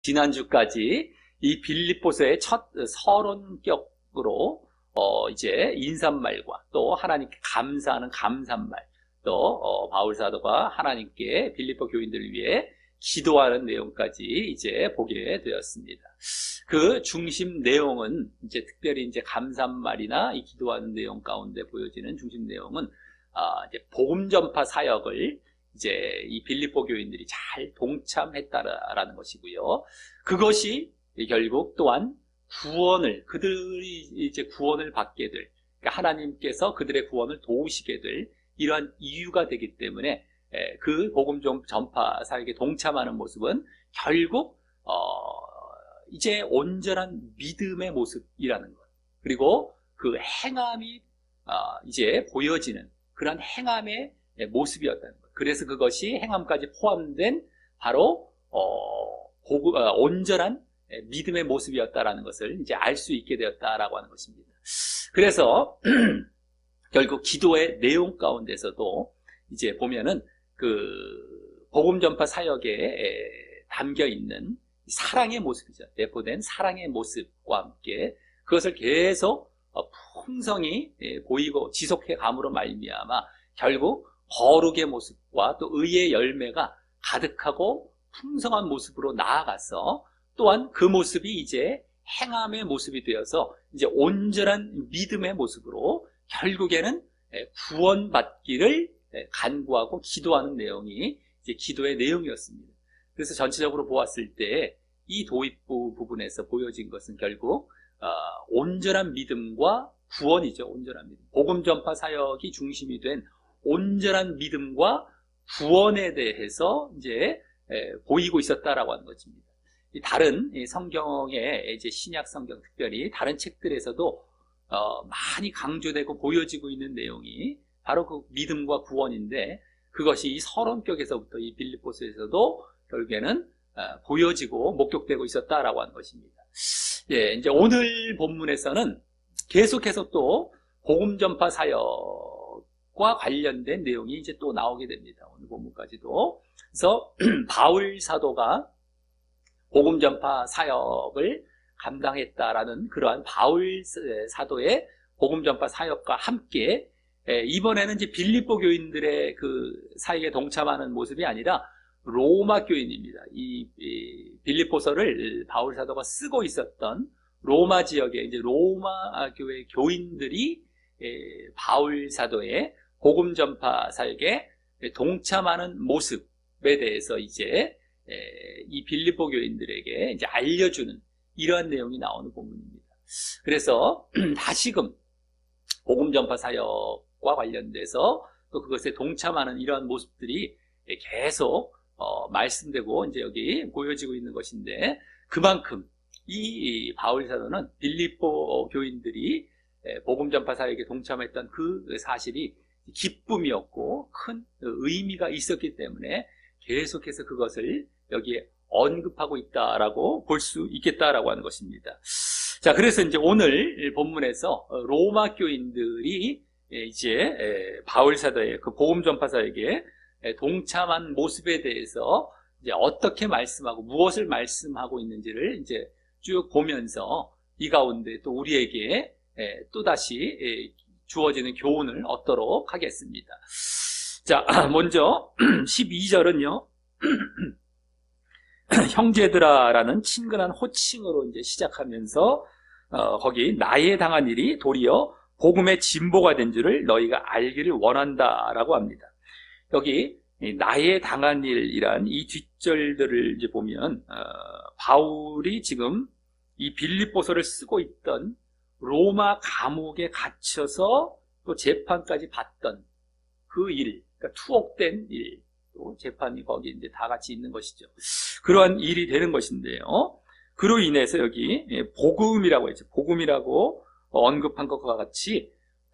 지난주까지 이 빌립보서의 첫 서론격으로 이제 인사말과 또 하나님께 감사하는 감사말, 또 바울 사도가 하나님께 빌립보 교인들을 위해 기도하는 내용까지 이제 보게 되었습니다. 그 중심 내용은 이제 특별히 이제 감사말이나 이 기도하는 내용 가운데 보여지는 중심 내용은 이제 복음 전파 사역을 이제 이 빌립보 교인들이 잘 동참했다라는 것이고요. 그것이 결국 또한 그들이 이제 구원을 받게 될, 그러니까 하나님께서 그들의 구원을 도우시게 될 이러한 이유가 되기 때문에 그 복음 전파 사역에 동참하는 모습은 결국 이제 온전한 믿음의 모습이라는 것, 그리고 그 행함이 이제 보여지는 그런 행함의 모습이었다는 것. 그래서 그것이 행함까지 포함된 바로 온전한 믿음의 모습이었다라는 것을 이제 알 수 있게 되었다라고 하는 것입니다. 그래서 결국 기도의 내용 가운데서도 이제 보면은 그 복음 전파 사역에 담겨 있는 사랑의 모습이죠. 내포된 사랑의 모습과 함께 그것을 계속 풍성히 보이고 지속해 감으로 말미암아 결국 거룩의 모습과 또 의의 열매가 가득하고 풍성한 모습으로 나아가서 또한 그 모습이 이제 행함의 모습이 되어서 이제 온전한 믿음의 모습으로 결국에는 구원받기를 간구하고 기도하는 내용이 이제 기도의 내용이었습니다. 그래서 전체적으로 보았을 때 이 도입부 부분에서 보여진 것은 결국 온전한 믿음과 구원이죠. 온전한 믿음. 복음 전파 사역이 중심이 된 온전한 믿음과 구원에 대해서 이제 보이고 있었다라고 하는 것입니다. 다른 성경의 이제 신약 성경, 특별히 다른 책들에서도 많이 강조되고 보여지고 있는 내용이 바로 그 믿음과 구원인데, 그것이 이 서론격에서부터 이 빌립보서에서도 결국에는 보여지고 목격되고 있었다라고 하는 것입니다. 예, 이제 오늘 본문에서는 계속해서 또 복음 전파 사역과 관련된 내용이 이제 또 나오게 됩니다. 오늘 본문까지도. 그래서 바울 사도가 복음 전파 사역을 감당했다라는 그러한 바울 사도의 복음 전파 사역과 함께 이번에는 이제 빌립보 교인들의 그 사역에 동참하는 모습이 아니라 로마 교인입니다. 이 빌립보서를 바울 사도가 쓰고 있었던 로마 지역의 이제 로마 교회 교인들이 바울 사도의 복음 전파 사역에 동참하는 모습에 대해서 이제 이 빌립보 교인들에게 이제 알려주는 이러한 내용이 나오는 본문입니다. 그래서 다시금 복음 전파 사역과 관련돼서 또 그것에 동참하는 이러한 모습들이 계속 말씀되고 이제 여기 보여지고 있는 것인데, 그만큼 이 바울 사도는 빌립보 교인들이 복음 전파 사역에 동참했던 그 사실이 기쁨이었고 큰 의미가 있었기 때문에 계속해서 그것을 여기에 언급하고 있다라고 볼 수 있겠다라고 하는 것입니다. 자, 그래서 이제 오늘 본문에서 로마 교인들이 이제 바울 사도의 그 복음 전파 사역에 동참한 모습에 대해서 이제 어떻게 말씀하고 무엇을 말씀하고 있는지를 이제 쭉 보면서 이 가운데 또 우리에게 또 다시 주어지는 교훈을 얻도록 하겠습니다. 자, 먼저 12절은요. 형제들아라는 친근한 호칭으로 이제 시작하면서 거기 나의 당한 일이 도리어 복음의 진보가 된 줄을 너희가 알기를 원한다라고 합니다. 여기 나의 당한 일이란 이 뒷절들을 이제 보면 바울이 지금 이 빌립보서를 쓰고 있던 로마 감옥에 갇혀서 또 재판까지 받던 그 일, 그러니까 투옥된 일, 또 재판이 거기 이제 다 같이 있는 것이죠. 그러한 일이 되는 것인데요. 그로 인해서 여기 복음이라고 했죠. 복음이라고 언급한 것과 같이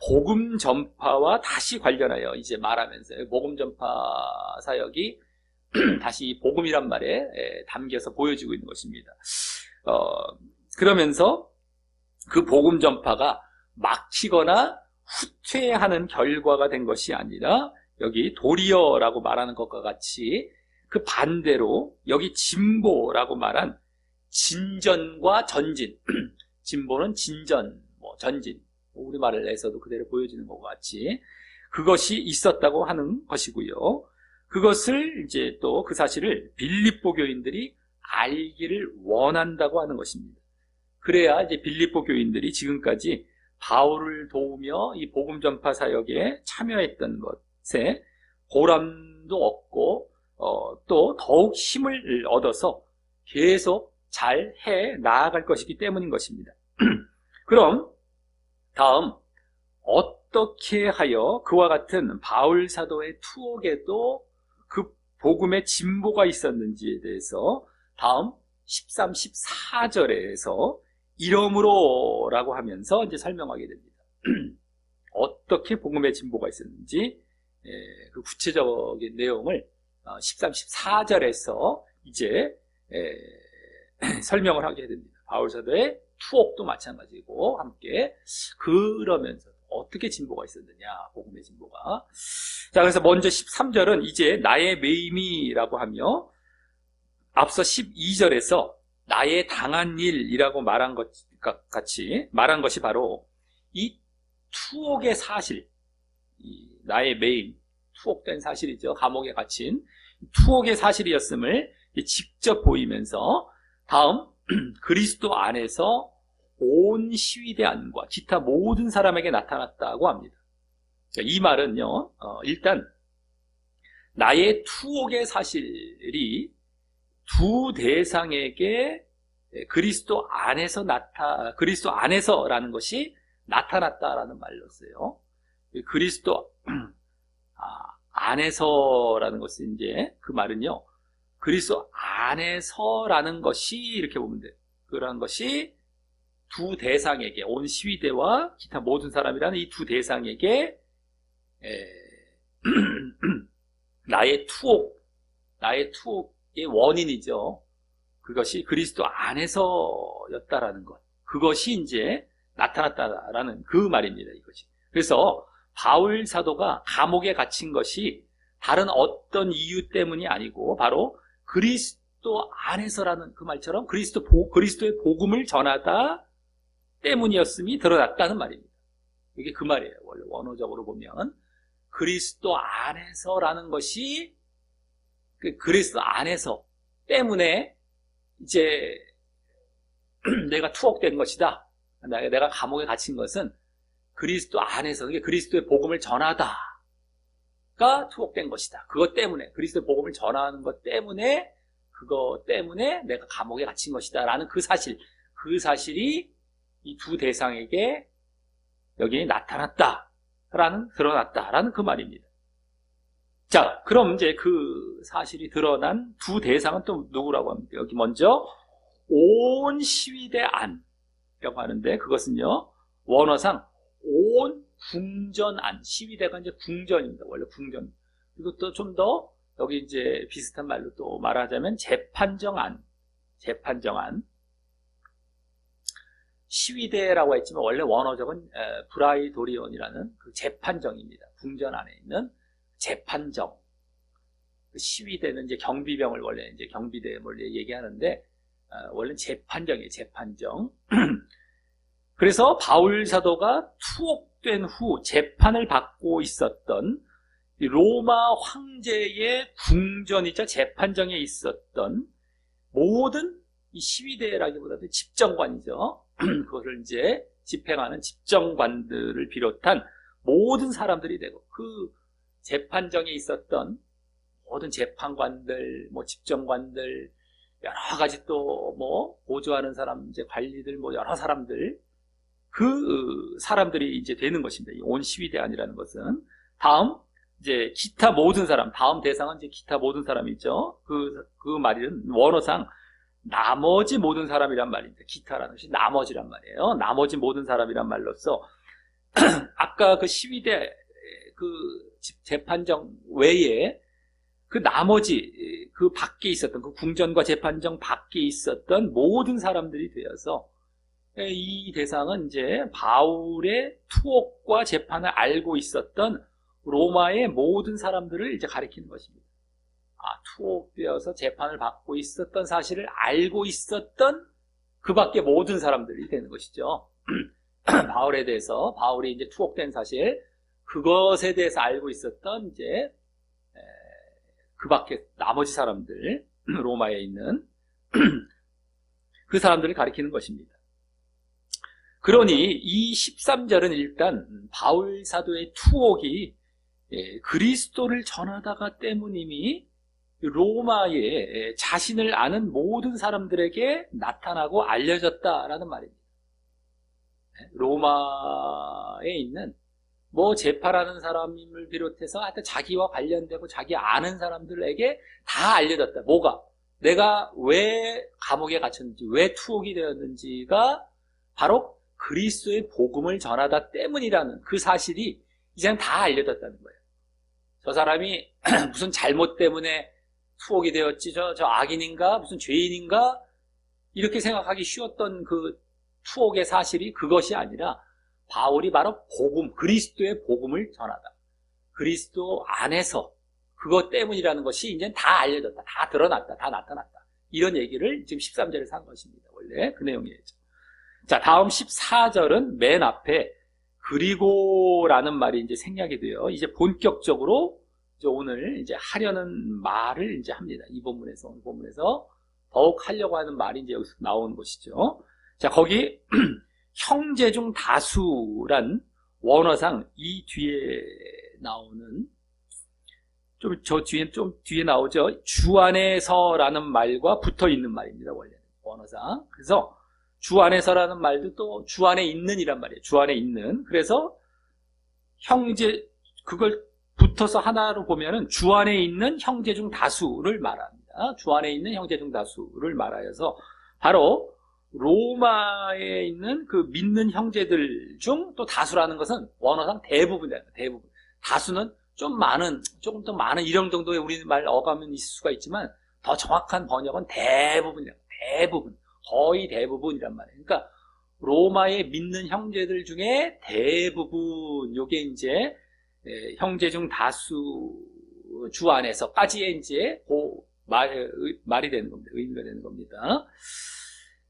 복음 전파와 다시 관련하여 이제 말하면서 복음 전파 사역이 다시 복음이란 말에 담겨서 보여지고 있는 것입니다. 그러면서 그 복음 전파가 막히거나 후퇴하는 결과가 된 것이 아니라 여기 도리어라고 말하는 것과 같이 그 반대로 여기 진보라고 말한 진전과 전진. 진보는 진전, 전진. 우리말을 내서도 그대로 보여지는 것과 같이 그것이 있었다고 하는 것이고요. 그것을 이제 또 그 사실을 빌립보 교인들이 알기를 원한다고 하는 것입니다. 그래야 이제 빌립보 교인들이 지금까지 바울을 도우며 이 복음 전파 사역에 참여했던 것에 보람도 얻고 또 더욱 힘을 얻어서 계속 잘 해 나아갈 것이기 때문인 것입니다. 그럼 다음 어떻게 하여 그와 같은 바울 사도의 투옥에도 그 복음의 진보가 있었는지에 대해서 다음 13, 14절에서 이러므로 라고 하면서 이제 설명하게 됩니다. 어떻게 복음의 진보가 있었는지 그 구체적인 내용을 13, 14절에서 이제 설명을 하게 됩니다. 바울 사도의 투옥도 마찬가지고 함께 그러면서 어떻게 진보가 있었느냐, 복음의 진보가. 자, 그래서 먼저 13절은 이제 나의 매임이라고 하며 앞서 12절에서 나의 당한 일이라고 말한 것 같이 말한 것이 바로 이 투옥의 사실, 나의 매임, 투옥된 사실이죠. 감옥에 갇힌 투옥의 사실이었음을 직접 보이면서 다음 그리스도 안에서 온 시위대 안과 기타 모든 사람에게 나타났다고 합니다. 이 말은요, 일단 나의 투옥의 사실이 두 대상에게 그리스도 안에서라는 것이 나타났다라는 말로써요. 그리스도 안에서라는 것은 이제 그 말은요, 그리스도 안에서라는 것이 이렇게 보면 돼요. 그런 것이 두 대상에게, 온 시위대와 기타 모든 사람이라는 이 두 대상에게 나의 투옥의 원인이죠. 그것이 그리스도 안에서였다라는 것. 그것이 이제 나타났다라는 그 말입니다. 이것이. 그래서 바울 사도가 감옥에 갇힌 것이 다른 어떤 이유 때문이 아니고 바로 그리스도 안에서라는 그 말처럼 그리스도의 복음을 전하다 때문이었음이 드러났다는 말입니다. 이게 그 말이에요. 원래 원어적으로 보면 그리스도 안에서라는 것이 그리스도 안에서 때문에 이제 내가 투옥된 것이다. 내가 감옥에 갇힌 것은 그리스도 안에서, 그리스도의 복음을 전하다가 투옥된 것이다. 그것 때문에, 그리스도의 복음을 전하는 것 때문에, 그것 때문에 내가 감옥에 갇힌 것이다. 라는 그 사실이 이 두 대상에게 여기 드러났다라는 그 말입니다. 자, 그럼 이제 그 사실이 드러난 두 대상은 또 누구라고 합니까? 여기 먼저 온 시위대 안이라고 하는데 그것은요, 원어상 온 궁전 안, 시위대가 이제 궁전입니다. 원래 궁전. 그리고 또 좀 더 여기 이제 비슷한 말로 또 말하자면 재판정 안. 시위대라고 했지만 원래 원어적은 브라이도리온이라는 그 재판정입니다. 궁전 안에 있는 재판정. 시위대는 이제 경비병을 원래 이제 경비대를 얘기하는데 원래는 재판정이에요. 재판정. 그래서 바울 사도가 투옥된 후 재판을 받고 있었던 로마 황제의 궁전이자 재판정에 있었던 모든 이 시위대라기보다도 집정관이죠. 그것을 이제 집행하는 집정관들을 비롯한 모든 사람들이 되고 그 재판정에 있었던 모든 재판관들, 집정관들, 여러 가지 또 보조하는 사람, 이제 관리들, 여러 사람들, 그 사람들이 이제 되는 것입니다. 이 온 시위대 안이라는 것은. 다음, 이제 기타 모든 사람, 다음 대상은 이제 기타 모든 사람이죠. 그 말은 원어상 나머지 모든 사람이란 말입니다. 기타라는 것이 나머지란 말이에요. 나머지 모든 사람이란 말로써 아까 그 시위대 그 재판정 외에 그 나머지 그 밖에 있었던 그 궁전과 재판정 밖에 있었던 모든 사람들이 되어서 이 대상은 이제 바울의 투옥과 재판을 알고 있었던 로마의 모든 사람들을 이제 가리키는 것입니다. 투옥되어서 재판을 받고 있었던 사실을 알고 있었던 그 밖에 모든 사람들이 되는 것이죠. 바울에 대해서, 바울이 이제 투옥된 사실, 그것에 대해서 알고 있었던 이제 그 밖에 나머지 사람들, 로마에 있는 그 사람들을 가리키는 것입니다. 그러니 이 13절은 일단 바울 사도의 투옥이 그리스도를 전하다가 때문임이 로마에 자신을 아는 모든 사람들에게 나타나고 알려졌다라는 말입니다. 로마에 있는 재판하는 사람을 비롯해서 하여튼 자기와 관련되고 자기 아는 사람들에게 다 알려졌다. 뭐가? 내가 왜 감옥에 갇혔는지, 왜 투옥이 되었는지가 바로 그리스도의 복음을 전하다 때문이라는 그 사실이 이제는 다 알려졌다는 거예요. 저 사람이 무슨 잘못 때문에 투옥이 되었지, 저 악인인가, 무슨 죄인인가, 이렇게 생각하기 쉬웠던 그 투옥의 사실이 그것이 아니라 바울이 바로 복음, 그리스도의 복음을 전하다. 그리스도 안에서 그것 때문이라는 것이 이제 다 알려졌다. 다 드러났다. 다 나타났다. 이런 얘기를 지금 13절에서 한 것입니다. 원래 그 내용이었죠. 자, 다음 14절은 맨 앞에 그리고라는 말이 이제 생략이 돼요. 이제 본격적으로 이제 오늘 이제 하려는 말을 이제 합니다. 이 본문에서, 오늘 본문에서 더욱 하려고 하는 말이 이제 여기서 나오는 것이죠. 자, 거기 형제 중 다수란 원어상 이 뒤에 나오는 좀 뒤에 나오죠. 주 안에서라는 말과 붙어 있는 말입니다. 원래는 원어상. 그래서 주 안에서라는 말도 또 주 안에 있는이란 말이에요. 주 안에 있는. 그래서 형제, 그걸 붙어서 하나로 보면은 주 안에 있는 형제 중 다수를 말합니다. 주 안에 있는 형제 중 다수를 말하여서 바로 로마에 있는 그 믿는 형제들 중 또 다수라는 것은 원어상 대부분이에요. 대부분. 다수는 조금 더 많은 이런 정도의 우리말 어감은 있을 수가 있지만 더 정확한 번역은 대부분이에요. 대부분. 거의 대부분이란 말이에요. 그러니까 로마의 믿는 형제들 중에 대부분, 요게 이제 형제 중 다수 주 안에서까지의 이제 말이 되는 겁니다. 의미가 되는 겁니다.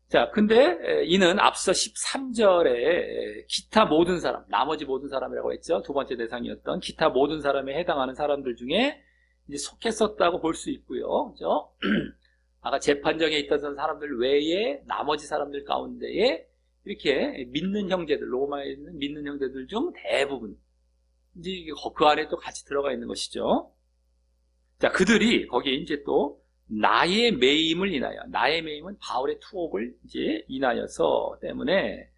자, 근데 이는 앞서 13절에 기타 모든 사람, 나머지 모든 사람이라고 했죠. 두 번째 대상이었던 기타 모든 사람에 해당하는 사람들 중에 이제 속했었다고 볼 수 있고요. 그죠? 아까 재판정에 있던 사람들 외에 나머지 사람들 가운데에 이렇게 믿는 형제들, 로마에 있는 믿는 형제들 중 대부분, 이제 그 안에 또 같이 들어가 있는 것이죠. 자, 그들이 거기에 이제 또 나의 매임을 인하여, 나의 매임은 바울의 투옥을 이제 인하여서 때문에,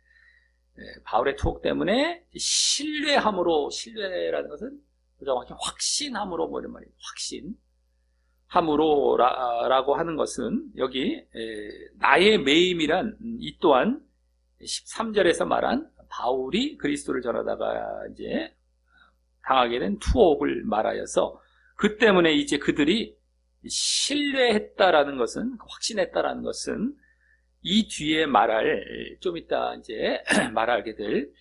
바울의 투옥 때문에 신뢰함으로, 신뢰라는 것은 정확히 확신함으로 이런 말이에요. 확신함으로라고 하는 것은 여기 나의 매임이란 이 또한 13절에서 말한 바울이 그리스도를 전하다가 이제 당하게 된 투옥을 말하여서 그 때문에 이제 그들이 신뢰했다라는 것은, 확신했다라는 것은 이 뒤에 말할, 좀 이따 이제 말하게 될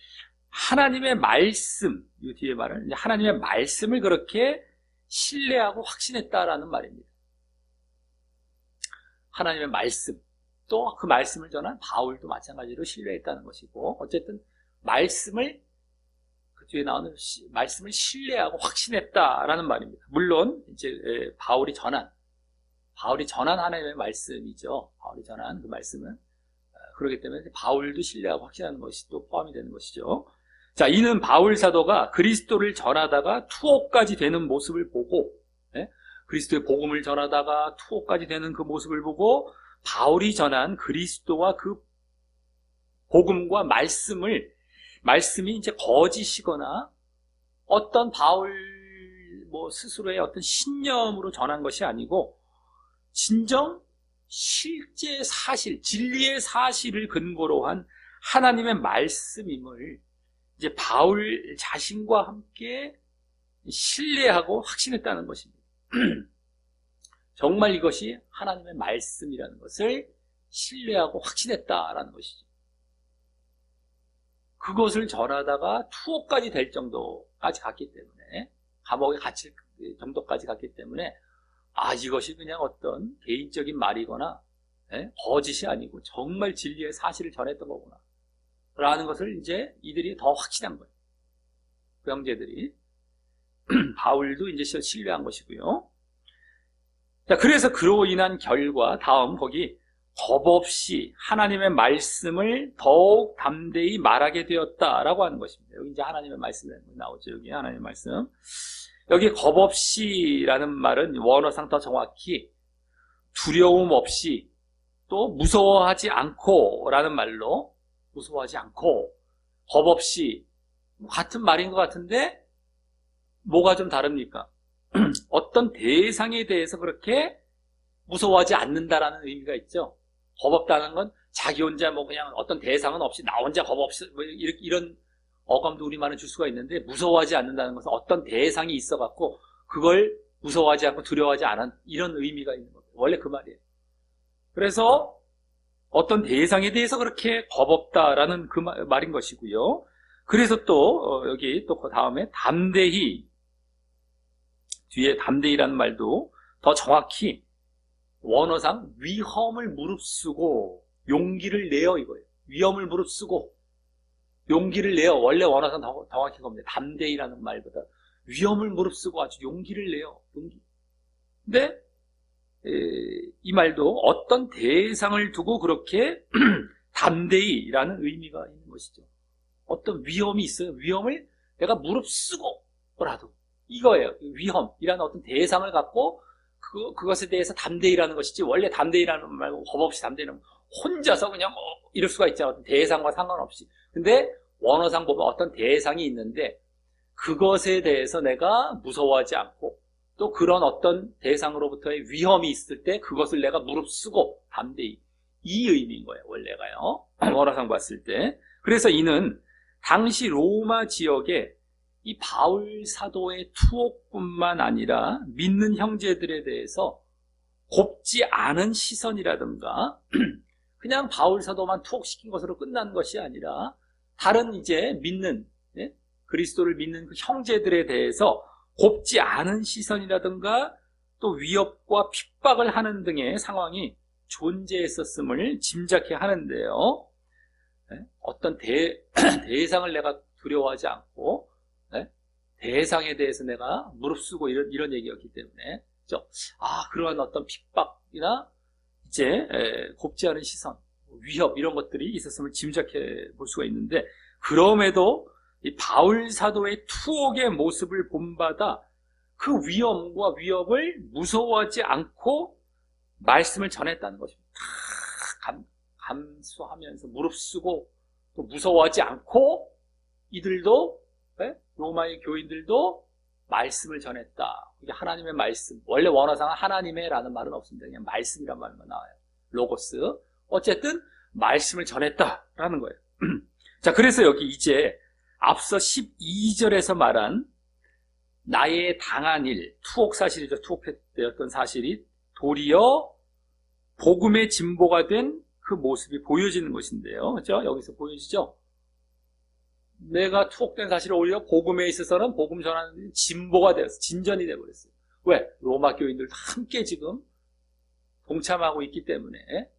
하나님의 말씀, 이 뒤에 말할 하나님의 말씀을 그렇게 신뢰하고 확신했다라는 말입니다. 하나님의 말씀, 또 그 말씀을 전한 바울도 마찬가지로 신뢰했다는 것이고, 어쨌든 말씀을, 그 뒤에 나오는 말씀을 신뢰하고 확신했다라는 말입니다. 물론 이제 바울이 전한 하나님의 말씀이죠. 바울이 전한 그 말씀은, 그렇기 때문에 바울도 신뢰하고 확신하는 것이 또 포함이 되는 것이죠. 자, 이는 바울 사도가 그리스도를 전하다가 투옥까지 되는 모습을 보고, 그리스도의 복음을 전하다가 투옥까지 되는 그 모습을 보고, 바울이 전한 그리스도와 그 복음과 말씀이 이제 거짓이거나 어떤 바울 스스로의 어떤 신념으로 전한 것이 아니고, 진정 실제 사실, 진리의 사실을 근거로 한 하나님의 말씀임을 이제 바울 자신과 함께 신뢰하고 확신했다는 것입니다. 정말 이것이 하나님의 말씀이라는 것을 신뢰하고 확신했다라는 것이죠. 그것을 전하다가 투옥까지 될 정도까지 갔기 때문에, 감옥에 갇힐 정도까지 갔기 때문에 이것이 그냥 어떤 개인적인 말이거나 거짓이 아니고 정말 진리의 사실을 전했던 거구나 라는 것을 이제 이들이 더 확신한 거예요. 그 형제들이. 바울도 이제 신뢰한 것이고요. 자, 그래서 그로 인한 결과, 다음 거기 겁없이 하나님의 말씀을 더욱 담대히 말하게 되었다라고 하는 것입니다. 여기 이제 하나님의 말씀이 나오죠. 여기 하나님의 말씀. 여기 겁없이라는 말은 원어상 더 정확히 두려움 없이 또 무서워하지 않고 라는 말로, 무서워하지 않고 겁없이, 같은 말인 것 같은데 뭐가 좀 다릅니까? 어떤 대상에 대해서 그렇게 무서워하지 않는다라는 의미가 있죠. 겁없다는 건 자기 혼자 뭐 그냥 어떤 대상은 없이 나 혼자 겁없이 뭐 이런 어감도 우리말은 줄 수가 있는데, 무서워하지 않는다는 것은 어떤 대상이 있어갖고 그걸 무서워하지 않고 두려워하지 않은 이런 의미가 있는 겁니다. 원래 그 말이에요. 그래서 어떤 대상에 대해서 그렇게 겁없다라는 그 말인 것이고요. 그래서 또 여기 또 그 다음에 담대히, 뒤에 담대히라는 말도 더 정확히 원어상 위험을 무릅쓰고 용기를 내어 이거예요. 위험을 무릅쓰고 용기를 내어. 원래 원어상 더 정확히 겁니다. 담대히라는 말보다 위험을 무릅쓰고 아주 용기를 내어. 용기. 근데 이 말도 어떤 대상을 두고 그렇게 담대히라는 의미가 있는 것이죠. 어떤 위험이 있어요. 위험을 내가 무릅쓰고라도, 이거예요. 위험이라는 어떤 대상을 갖고 그것에 대해서 담대히라는 것이지, 원래 담대히라는 말 말고 겁없이 담대히는 혼자서 그냥 이럴 수가 있잖아요. 어떤 대상과 상관없이. 근데 원어상 보면 어떤 대상이 있는데 그것에 대해서 내가 무서워하지 않고 또 그런 어떤 대상으로부터의 위험이 있을 때 그것을 내가 무릅쓰고 담대히, 이 의미인 거예요. 원래가요. 원어상 봤을 때. 그래서 이는 당시 로마 지역에 이 바울 사도의 투옥뿐만 아니라 믿는 형제들에 대해서 곱지 않은 시선이라든가 그냥 바울 사도만 투옥시킨 것으로 끝난 것이 아니라 다른 이제 믿는, 그리스도를 믿는 그 형제들에 대해서 곱지 않은 시선이라든가 또 위협과 핍박을 하는 등의 상황이 존재했었음을 짐작해 하는데요. 어떤 대상을 내가 두려워하지 않고 대상에 대해서 내가 무릅쓰고 이런 얘기였기 때문에, 그렇죠? 그러한 어떤 핍박이나 이제 곱지 않은 시선, 위협 이런 것들이 있었음을 짐작해 볼 수가 있는데, 그럼에도 이 바울 사도의 투옥의 모습을 본받아 그 위험과 위협을 무서워하지 않고 말씀을 전했다는 것입니다. 감수하면서 무릅쓰고 또 무서워하지 않고 이들도, 로마의 교인들도 말씀을 전했다. 이게 하나님의 말씀. 원래 원어상은 하나님의 라는 말은 없습니다. 그냥 말씀이란 말만 나와요. 로고스. 어쨌든 말씀을 전했다라는 거예요. 자, 그래서 여기 이제 앞서 12절에서 말한 나의 당한 일, 투옥 사실이죠. 투옥되었던 사실이 도리어 복음의 진보가 된 그 모습이 보여지는 것인데요. 그렇죠? 여기서 보여지죠? 내가 투옥된 사실을 오히려 복음에 있어서는 복음 전하는 진보가 되었어요. 진전이 되어버렸어요. 왜? 로마 교인들도 함께 지금 동참하고 있기 때문에.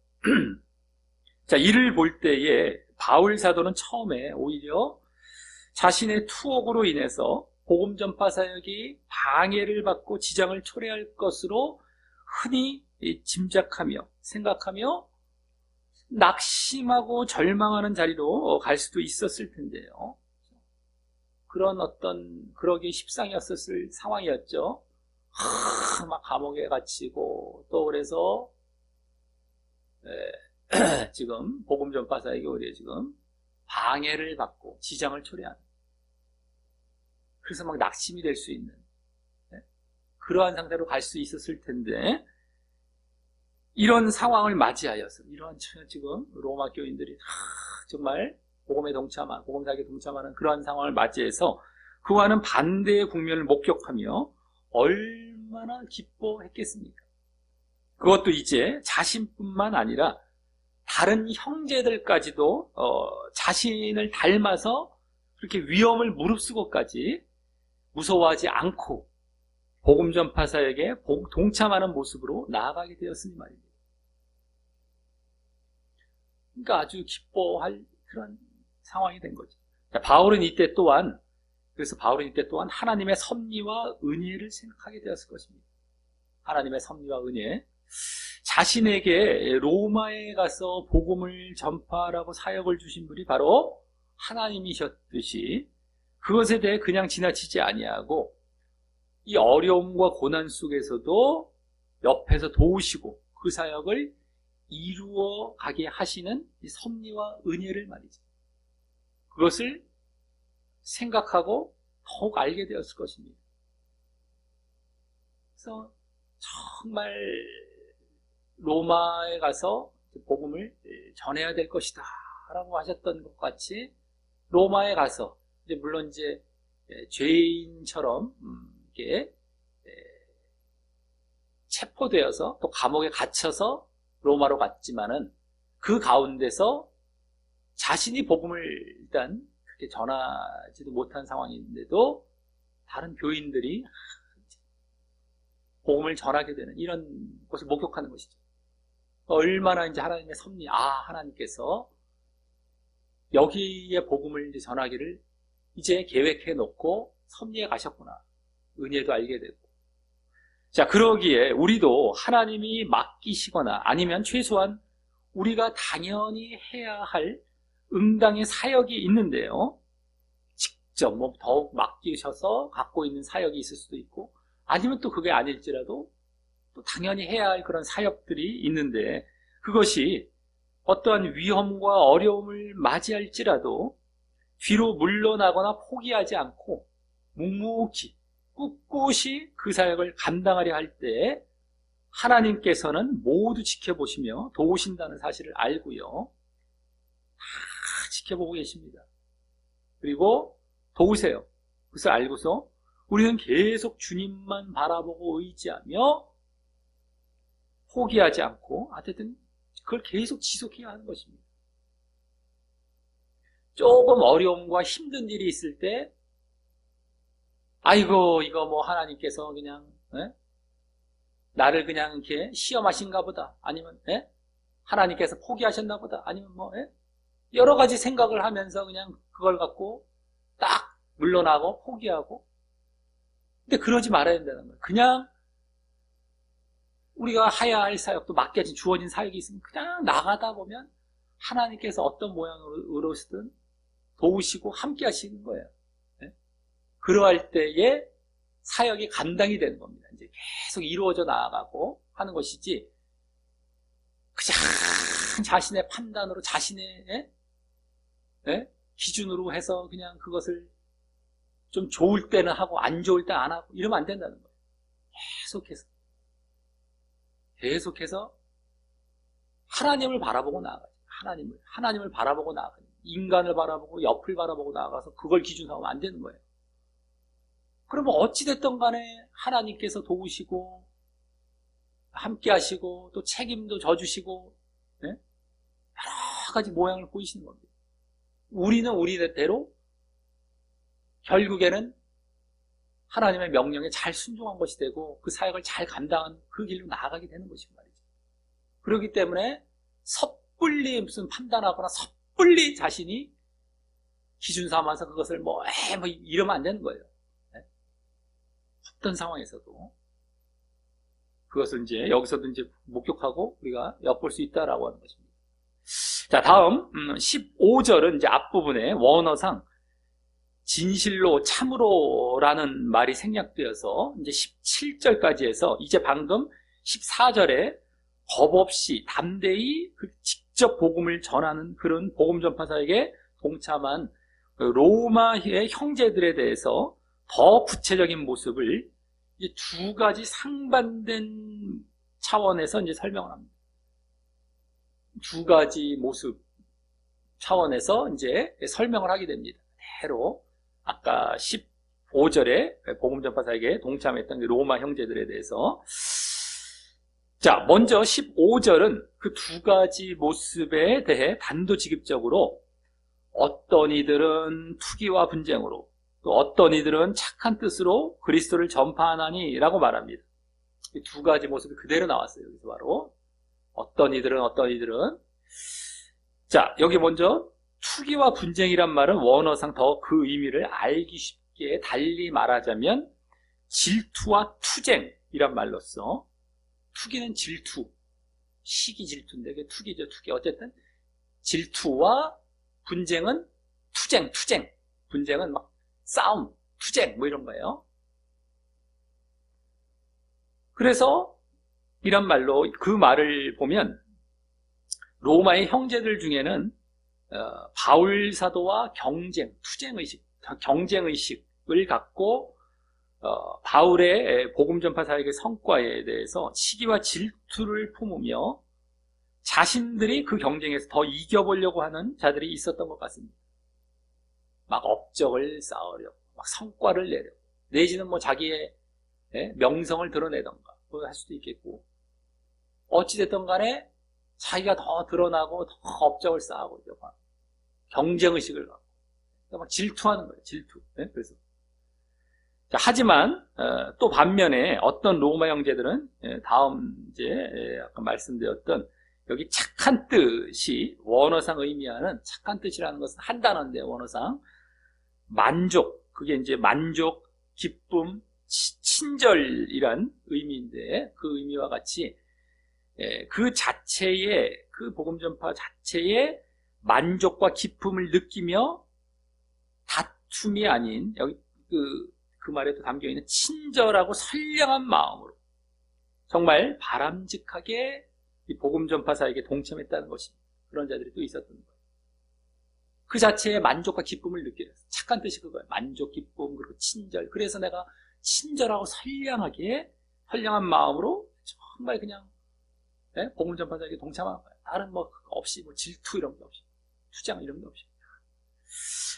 자, 이를 볼 때에 바울 사도는 처음에 오히려 자신의 투옥으로 인해서 복음 전파 사역이 방해를 받고 지장을 초래할 것으로 흔히 짐작하며 생각하며 낙심하고 절망하는 자리로 갈 수도 있었을 텐데요. 그러기 십상이었을 상황이었죠. 막 감옥에 갇히고 또 그래서 지금 복음 전파 사역이 오히려 지금 방해를 받고 지장을 초래하는, 그래서 막 낙심이 될 수 있는 그러한 상태로 갈 수 있었을 텐데, 이런 상황을 맞이하여서 이러한 지금 로마 교인들이 정말 복음 사역에 동참하는 그러한 상황을 맞이해서 그와는 반대의 국면을 목격하며 얼마나 기뻐했겠습니까? 그것도 이제 자신뿐만 아니라 다른 형제들까지도 자신을 닮아서 그렇게 위험을 무릅쓰고까지 무서워하지 않고 복음 전파사역에 동참하는 모습으로 나아가게 되었으니 말입니다. 그러니까 아주 기뻐할 그런 상황이 된 거죠. 자, 그래서 바울은 이때 또한 하나님의 섭리와 은혜를 생각하게 되었을 것입니다. 하나님의 섭리와 은혜. 자신에게 로마에 가서 복음을 전파하라고 사역을 주신 분이 바로 하나님이셨듯이 그것에 대해 그냥 지나치지 아니하고 이 어려움과 고난 속에서도 옆에서 도우시고 그 사역을 이루어 가게 하시는 이 섭리와 은혜를 말이죠. 그것을 생각하고 더욱 알게 되었을 것입니다. 그래서 정말 로마에 가서 복음을 전해야 될 것이다 라고 하셨던 것 같이 로마에 가서 물론 이제 죄인처럼 이렇게 체포되어서 또 감옥에 갇혀서 로마로 갔지만은 그 가운데서 자신이 복음을 일단 그렇게 전하지도 못한 상황인데도 다른 교인들이 복음을 전하게 되는 이런 것을 목격하는 것이죠. 얼마나 이제 하나님의 섭리, 하나님께서 여기에 복음을 이제 전하기를 이제 계획해 놓고 섭리해 가셨구나. 은혜도 알게 되고. 자, 그러기에 우리도 하나님이 맡기시거나 아니면 최소한 우리가 당연히 해야 할 응당의 사역이 있는데요. 직접 더욱 맡기셔서 갖고 있는 사역이 있을 수도 있고 아니면 또 그게 아닐지라도 또 당연히 해야 할 그런 사역들이 있는데 그것이 어떠한 위험과 어려움을 맞이할지라도 뒤로 물러나거나 포기하지 않고 묵묵히 꿋꿋이 그 사역을 감당하려 할 때 하나님께서는 모두 지켜보시며 도우신다는 사실을 알고요. 다 지켜보고 계십니다. 그리고 도우세요. 그것을 알고서 우리는 계속 주님만 바라보고 의지하며 포기하지 않고 어쨌든 그걸 계속 지속해야 하는 것입니다. 조금 어려움과 힘든 일이 있을 때 아이고 이거 뭐 하나님께서 그냥 나를 그냥 이렇게 시험하신가 보다 아니면 하나님께서 포기하셨나 보다 아니면 뭐 여러 가지 생각을 하면서 그냥 그걸 갖고 딱 물러나고 포기하고 근데 그러지 말아야 된다는 거예요. 그냥 우리가 해야 할 사역도 맡겨진 주어진 사역이 있으면 그냥 나가다 보면 하나님께서 어떤 모양으로든 도우시고 함께 하시는 거예요. 그러할 때에 사역이 감당이 되는 겁니다. 이제 계속 이루어져 나아가고 하는 것이지 그냥 자신의 판단으로 자신의 기준으로 해서 그냥 그것을 좀 좋을 때는 하고 안 좋을 때 안 하고 이러면 안 된다는 거예요. 계속해서 하나님을 바라보고 나아가죠. 하나님을 바라보고 나아가요. 인간을 바라보고 옆을 바라보고 나아가서 그걸 기준으로 하면 안 되는 거예요. 그러면 어찌됐든 간에 하나님께서 도우시고 함께 하시고 또 책임도 져주시고 여러 가지 모양을 보이시는 겁니다. 우리는 우리대로 결국에는 하나님의 명령에 잘 순종한 것이 되고 그 사역을 잘 감당한 그 길로 나아가게 되는 것이고 말이죠. 그렇기 때문에 섣불리 무슨 판단하거나 섣불리 자신이 기준 삼아서 그것을 뭐 이러면 안 되는 거예요. 어떤 상황에서도 그것을 이제 여기서도 이제 목격하고 우리가 엿볼 수 있다라고 하는 것입니다. 자, 다음 15절은 이제 앞부분에 원어상 진실로 참으로라는 말이 생략되어서 이제 17절까지 해서 이제 방금 14절에 겁 없이 담대히 직접 복음을 전하는 그런 복음 전파사에게 동참한 로마의 형제들에 대해서 더 구체적인 모습을 이제 두 가지 상반된 차원에서 이제 설명을 합니다. 두 가지 모습 차원에서 이제 설명을 하게 됩니다. 대로 아까 15절에 복음 전파사에게 동참했던 로마 형제들에 대해서 자, 먼저 15절은 그 두 가지 모습에 대해 단도직입적으로 어떤 이들은 투기와 분쟁으로 또 어떤 이들은 착한 뜻으로 그리스도를 전파하나니라고 말합니다. 이 두 가지 모습이 그대로 나왔어요. 여기서 바로 어떤 이들은 자, 여기 먼저 투기와 분쟁이란 말은 원어상 더 그 의미를 알기 쉽게 달리 말하자면 질투와 투쟁이란 말로써, 투기는 질투, 시기 질투인데 그게 투기죠. 투기. 어쨌든 질투와 분쟁은 투쟁. 분쟁은 막 싸움, 투쟁 뭐 이런 거예요. 그래서 이런 말로 그 말을 보면 로마의 형제들 중에는 바울 사도와 경쟁의식을 갖고 바울의 복음 전파 사역의 성과에 대해서 시기와 질투를 품으며 자신들이 그 경쟁에서 더 이겨보려고 하는 자들이 있었던 것 같습니다. 막 업적을 쌓으려고, 막 성과를 내려고, 내지는 뭐 자기의 명성을 드러내던가 할 수도 있겠고, 어찌됐든 간에 자기가 더 드러나고 더 업적을 쌓아보려고 하는 경쟁의식을 갖고 막 질투하는 거예요. 질투. 그래서 자, 하지만 또 반면에 어떤 로마 형제들은 다음 이제 아까 말씀드렸던 여기 착한 뜻이 원어상 의미하는 착한 뜻이라는 것은 한 단어인데 원어상 만족, 그게 이제 만족, 기쁨, 친절이란 의미인데 그 의미와 같이 그 자체의 그 복음 전파 자체의 만족과 기쁨을 느끼며 다툼이 아닌 여기 그 말에도 담겨있는 친절하고 선량한 마음으로 정말 바람직하게 이 복음 전파 사역에 동참했다는 것입니다. 그런 자들이 또 있었던 거예요. 그 자체의 만족과 기쁨을 느껴요. 착한 뜻이 그거예요. 만족, 기쁨, 그리고 친절. 그래서 내가 친절하고 선량한 마음으로 정말 그냥 복음 전파 사역에 동참하는 거예요. 다른 뭐 없이 뭐 질투 이런 게 없이, 투쟁 이런 게 없이.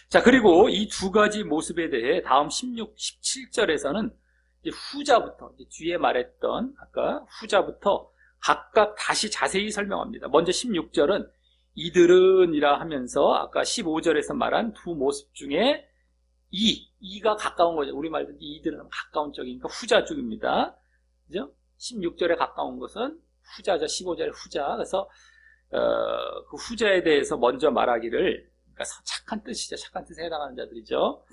자, 그리고 이 두 가지 모습에 대해 다음 16, 17절에서는 이제 후자부터, 이제 뒤에 말했던 아까 후자부터 각각 다시 자세히 설명합니다. 먼저 16절은 이들은이라 하면서 아까 15절에서 말한 두 모습 중에 이가 가까운 거죠. 우리말로 이들은 가까운 쪽이니까 후자 쪽입니다. 그죠? 16절에 가까운 것은 후자죠. 15절에 후자. 그래서 그 후자에 대해서 먼저 말하기를, 그러니까 착한 뜻이죠. 착한 뜻에 해당하는 자들이죠.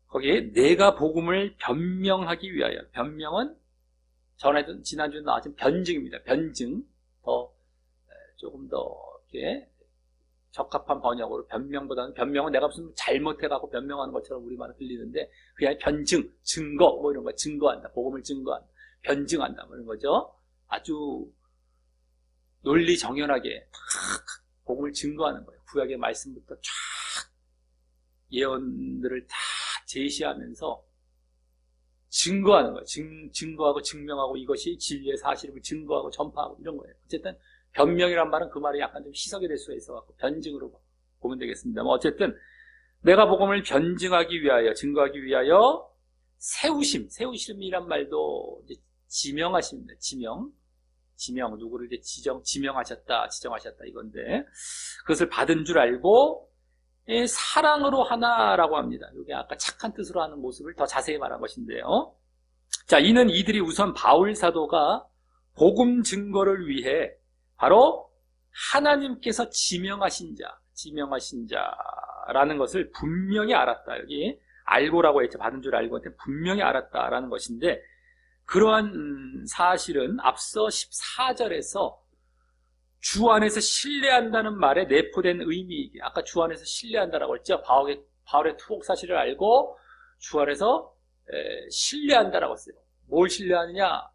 거기에 내가 복음을 변명하기 위하여. 변명은 지난주에 나왔던 변증입니다. 변증. 조금 더 이렇게 적합한 번역으로 변명보다는, 변명은 내가 무슨 잘못해갖고 변명하는 것처럼 우리말은 들리는데 그게 아니라 변증, 증거 뭐 이런 거, 증거한다. 복음을 증거한다. 변증한다. 뭐 이런 거죠. 아주 논리 정연하게 복음을 증거하는 거예요. 구약의 말씀부터 쫙 예언들을 다 제시하면서 증거하는 거예요. 증거하고 증명하고 이것이 진리의 사실임을 증거하고 전파하고 이런 거예요. 어쨌든 변명이란 말은 그 말이 약간 좀 희석이 될 수가 있어갖고 변증으로 보면 되겠습니다만, 어쨌든 내가 복음을 변증하기 위하여, 증거하기 위하여 세우심이란 말도 이제 지명하십니다. 지명, 누구를 이제 지명하셨다 이건데, 그것을 받은 줄 알고 사랑으로 하나라고 합니다. 이게 아까 착한 뜻으로 하는 모습을 더 자세히 말한 것인데요. 자, 이는 이들이 우선 바울 사도가 복음 증거를 위해 바로 하나님께서 지명하신 자라는 것을 분명히 알았다. 여기 알고라고 했죠. 받은 줄 알고 했는데 분명히 알았다라는 것인데, 그러한 사실은 앞서 14절에서 주 안에서 신뢰한다는 말에 내포된 의미이기에, 아까 주 안에서 신뢰한다라고 했죠. 바울의 투옥 사실을 알고 주 안에서 신뢰한다라고 했어요. 뭘 신뢰하느냐?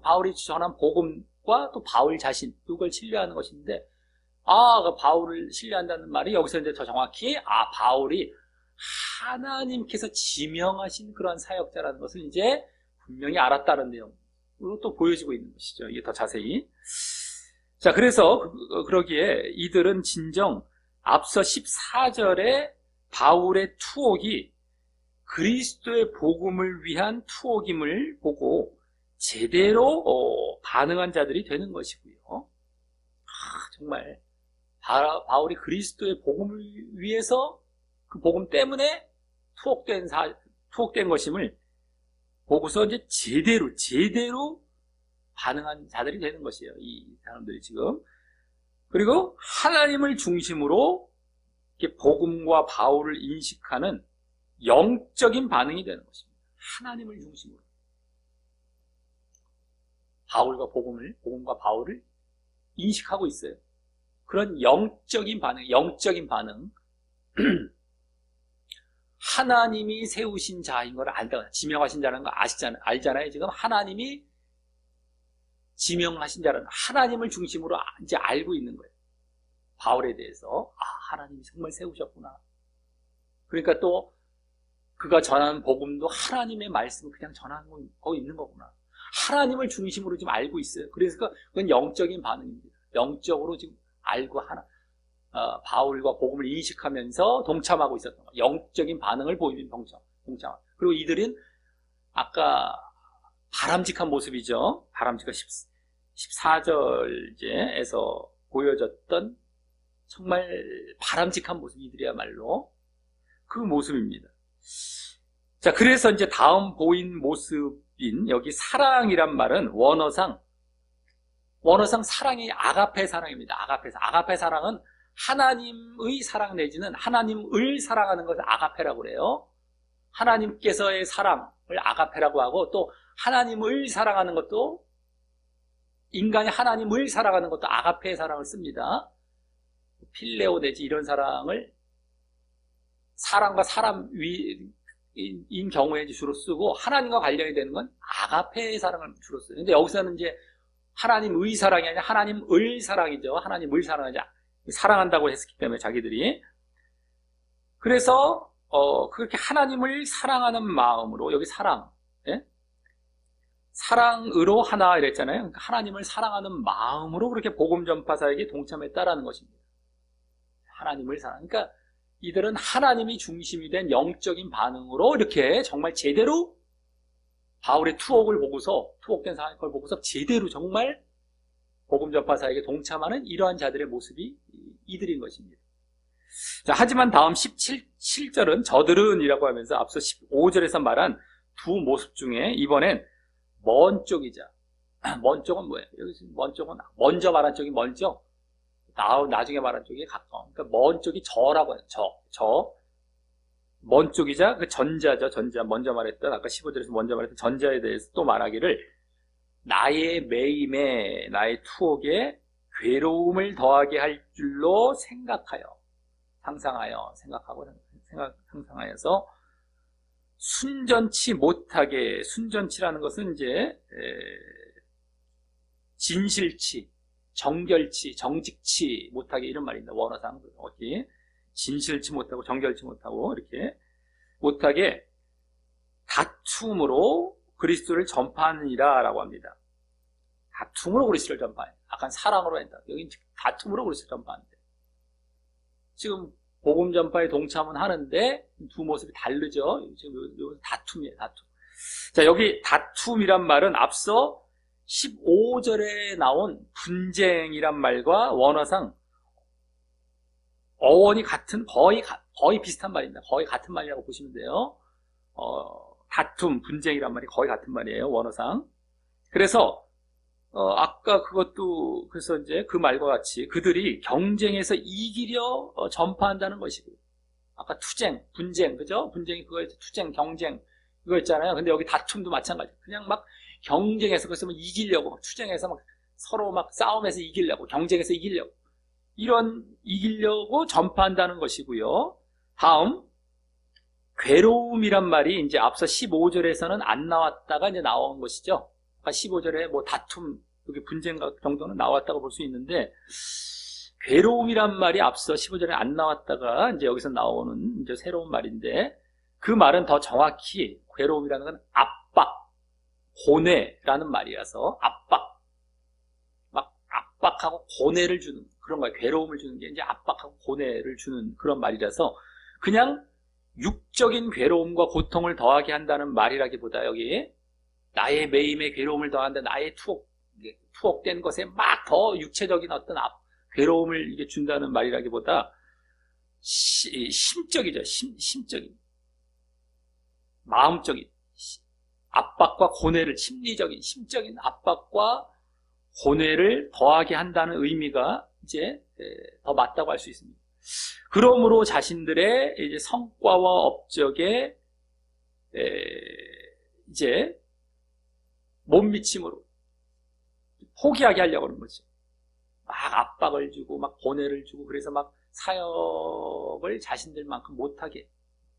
바울이 전한 복음과 또 바울 자신, 이걸 신뢰하는 것인데, 그 바울을 신뢰한다는 말이 여기서 이제 더 정확히 바울이 하나님께서 지명하신 그런 사역자라는 것을 이제 분명히 알았다는 내용으로 또 보여지고 있는 것이죠. 이게 더 자세히. 자, 그래서 그러기에 이들은 진정 앞서 14절에 바울의 투옥이 그리스도의 복음을 위한 투옥임을 보고 제대로 반응한 자들이 되는 것이고요. 정말 바울이 그리스도의 복음을 위해서, 그 복음 때문에 투옥된 것임을 보고서 이제 제대로 반응한 자들이 되는 것이에요. 이 사람들이 지금. 그리고 하나님을 중심으로 이렇게 복음과 바울을 인식하는 영적인 반응이 되는 것입니다. 하나님을 중심으로. 복음과 바울을 인식하고 있어요. 그런 영적인 반응. 하나님이 세우신 자인 걸 알다. 지명하신 자라는 거 알잖아요. 지금 하나님이 지명하신 자라는 하나님을 중심으로 이제 알고 있는 거예요. 바울에 대해서. 하나님이 정말 세우셨구나. 그러니까 또 그가 전하는 복음도 하나님의 말씀을 그냥 전하고 있는 거구나. 하나님을 중심으로 지금 알고 있어요. 그래서 그건 영적인 반응입니다. 영적으로 지금 알고 바울과 복음을 인식하면서 동참하고 있었던 거예요. 영적인 반응을 보이는 동참. 그리고 이들은 아까 바람직한 모습이죠. 바람직한 14절에서 보여졌던 정말 바람직한 모습, 이들이야말로 그 모습입니다. 자, 그래서 이제 다음 보인 모습인 여기 사랑이란 말은 원어상 사랑이 아가페 사랑입니다. 아가페 사랑은 하나님의 사랑 내지는 하나님을 사랑하는 것을 아가페라고 그래요. 하나님께서의 사랑을 아가페라고 하고, 또 하나님을 사랑하는 것도, 인간이 하나님을 사랑하는 것도 아가페의 사랑을 씁니다. 필레오 내지 이런 사랑을 사람과 사람인 경우에 주로 쓰고, 하나님과 관련이 되는 건 아가페의 사랑을 주로 써요. 근데 여기서는 이제 하나님의 사랑이 아니라 하나님을 사랑이죠. 하나님을 사랑한다고 했기 때문에 자기들이. 그래서 그렇게 하나님을 사랑하는 마음으로, 여기 사랑, 예? 사랑으로 하나 이랬잖아요. 그러니까 하나님을 사랑하는 마음으로 그렇게 복음 전파 사역에 동참했다라는 것입니다. 하나님을 그러니까 이들은 하나님이 중심이 된 영적인 반응으로 이렇게 정말 제대로 바울의 투옥된 사역을 보고서 제대로 정말 복음 전파 사역에 동참하는 이러한 자들의 모습이 이들인 것입니다. 자, 하지만 다음 17절은 저들은이라고 하면서 앞서 15절에서 말한 두 모습 중에 이번엔 먼 쪽이자, 먼 쪽은 뭐예요? 여기서 먼 쪽은 먼저 말한 쪽이 먼저, 나중에 말한 쪽이 가까운. 그러니까 먼 쪽이 저라고 해요. 먼 쪽이자 그 전자죠. 먼저 말했던, 아까 15절에서 먼저 말했던 전자에 대해서 또 말하기를, 나의 매임에, 나의 투옥에 괴로움을 더하게 할 줄로 상상하여서 순전치 못하게, 순전치라는 것은 이제 진실치, 정결치, 정직치 못하게, 이런 말입니다. 원어상 어디 진실치 못하고 정결치 못하고 이렇게 못하게 다툼으로 그리스도를 전파하느니라 라고 합니다. 다툼으로 그리스도를 전파해. 아까 사랑으로 한다. 여기는 다툼으로 그리스도를 전파하는데, 지금 복음 전파에 동참은 하는데 두 모습이 다르죠. 지금 여기 다툼이에요. 다툼. 자, 여기 다툼이란 말은 앞서 15절에 나온 분쟁이란 말과 원어상 어원이 같은, 거의 비슷한 말입니다. 거의 같은 말이라고 보시면 돼요. 다툼, 분쟁이란 말이 거의 같은 말이에요. 원어상. 그래서 아까 그것도, 그래서 이제 그 말과 같이 그들이 경쟁에서 이기려 전파한다는 것이고, 아까 투쟁, 분쟁, 그죠? 분쟁이 그거였죠. 투쟁, 경쟁, 그거 있잖아요. 근데 여기 다툼도 마찬가지. 그냥 막 경쟁에서, 그래서 막 이기려고, 막 투쟁에서 막 서로 막 싸움에서 이기려고, 경쟁에서 이기려고, 이기려고 전파한다는 것이고요. 다음, 괴로움이란 말이 이제 앞서 15절에서는 안 나왔다가 이제 나온 것이죠. 15절에 뭐 다툼, 여기 분쟁 정도는 나왔다고 볼 수 있는데, 괴로움이란 말이 앞서 15절에 안 나왔다가 이제 여기서 나오는 이제 새로운 말인데, 그 말은 더 정확히 괴로움이라는 건 압박, 고뇌라는 말이라서 막 압박하고 고뇌를 주는 그런 거예요. 괴로움을 주는 게 이제 압박하고 고뇌를 주는 그런 말이라서, 그냥 육적인 괴로움과 고통을 더하게 한다는 말이라기보다, 여기 나의 매임에 괴로움을 더한다, 나의 투옥된 것에 막 더 육체적인 어떤 괴로움을 이게 준다는 말이라기보다 심적이죠. 심적인. 마음적인 압박과 고뇌를, 심리적인, 심적인 압박과 고뇌를 더하게 한다는 의미가 이제 더 맞다고 할 수 있습니다. 그러므로 자신들의 이제 성과와 업적에 이제 못 미침으로 포기하게 하려고 하는 거죠. 막 압박을 주고 막 고뇌를 주고, 그래서 막 사역을 자신들만큼 못하게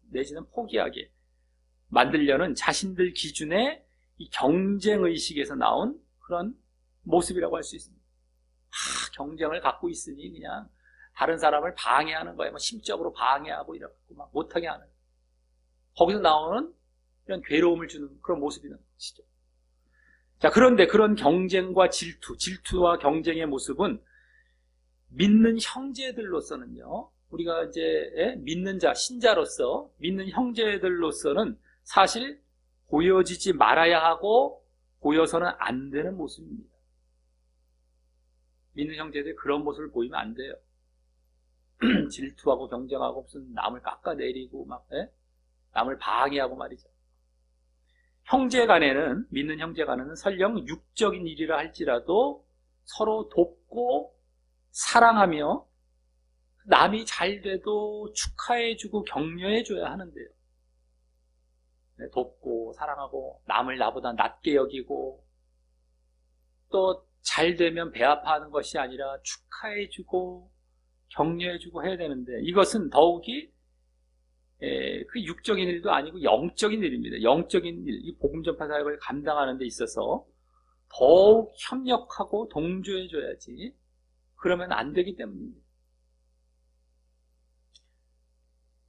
내지는 포기하게 만들려는 자신들 기준의 이 경쟁의식에서 나온 그런 모습이라고 할 수 있습니다. 경쟁을 갖고 있으니 그냥 다른 사람을 방해하는 거예요. 뭐 심적으로 방해하고 이래갖고 막 못하게 하는, 거기서 나오는 이런 괴로움을 주는 그런 모습이 나는 것이죠. 자, 그런데 그런 경쟁과 질투와 경쟁의 모습은 믿는 형제들로서는요, 우리가 이제 믿는 자, 신자로서 믿는 형제들로서는 사실 보여지지 말아야 하고 보여서는 안 되는 모습입니다. 믿는 형제들이 그런 모습을 보이면 안 돼요. 질투하고 경쟁하고 무슨 남을 깎아내리고 막 남을 방해하고 말이죠. 형제간에는, 믿는 형제간에는 설령 육적인 일이라 할지라도 서로 돕고 사랑하며 남이 잘 돼도 축하해주고 격려해줘야 하는데요. 돕고 사랑하고 남을 나보다 낮게 여기고 또 잘 되면 배 아파하는 것이 아니라 축하해주고 격려해주고 해야 되는데, 이것은 더욱이 그 육적인 일도 아니고 영적인 일입니다. 영적인 일, 이 복음 전파 사역을 감당하는 데 있어서 더욱 협력하고 동조해줘야지, 그러면 안 되기 때문입니다.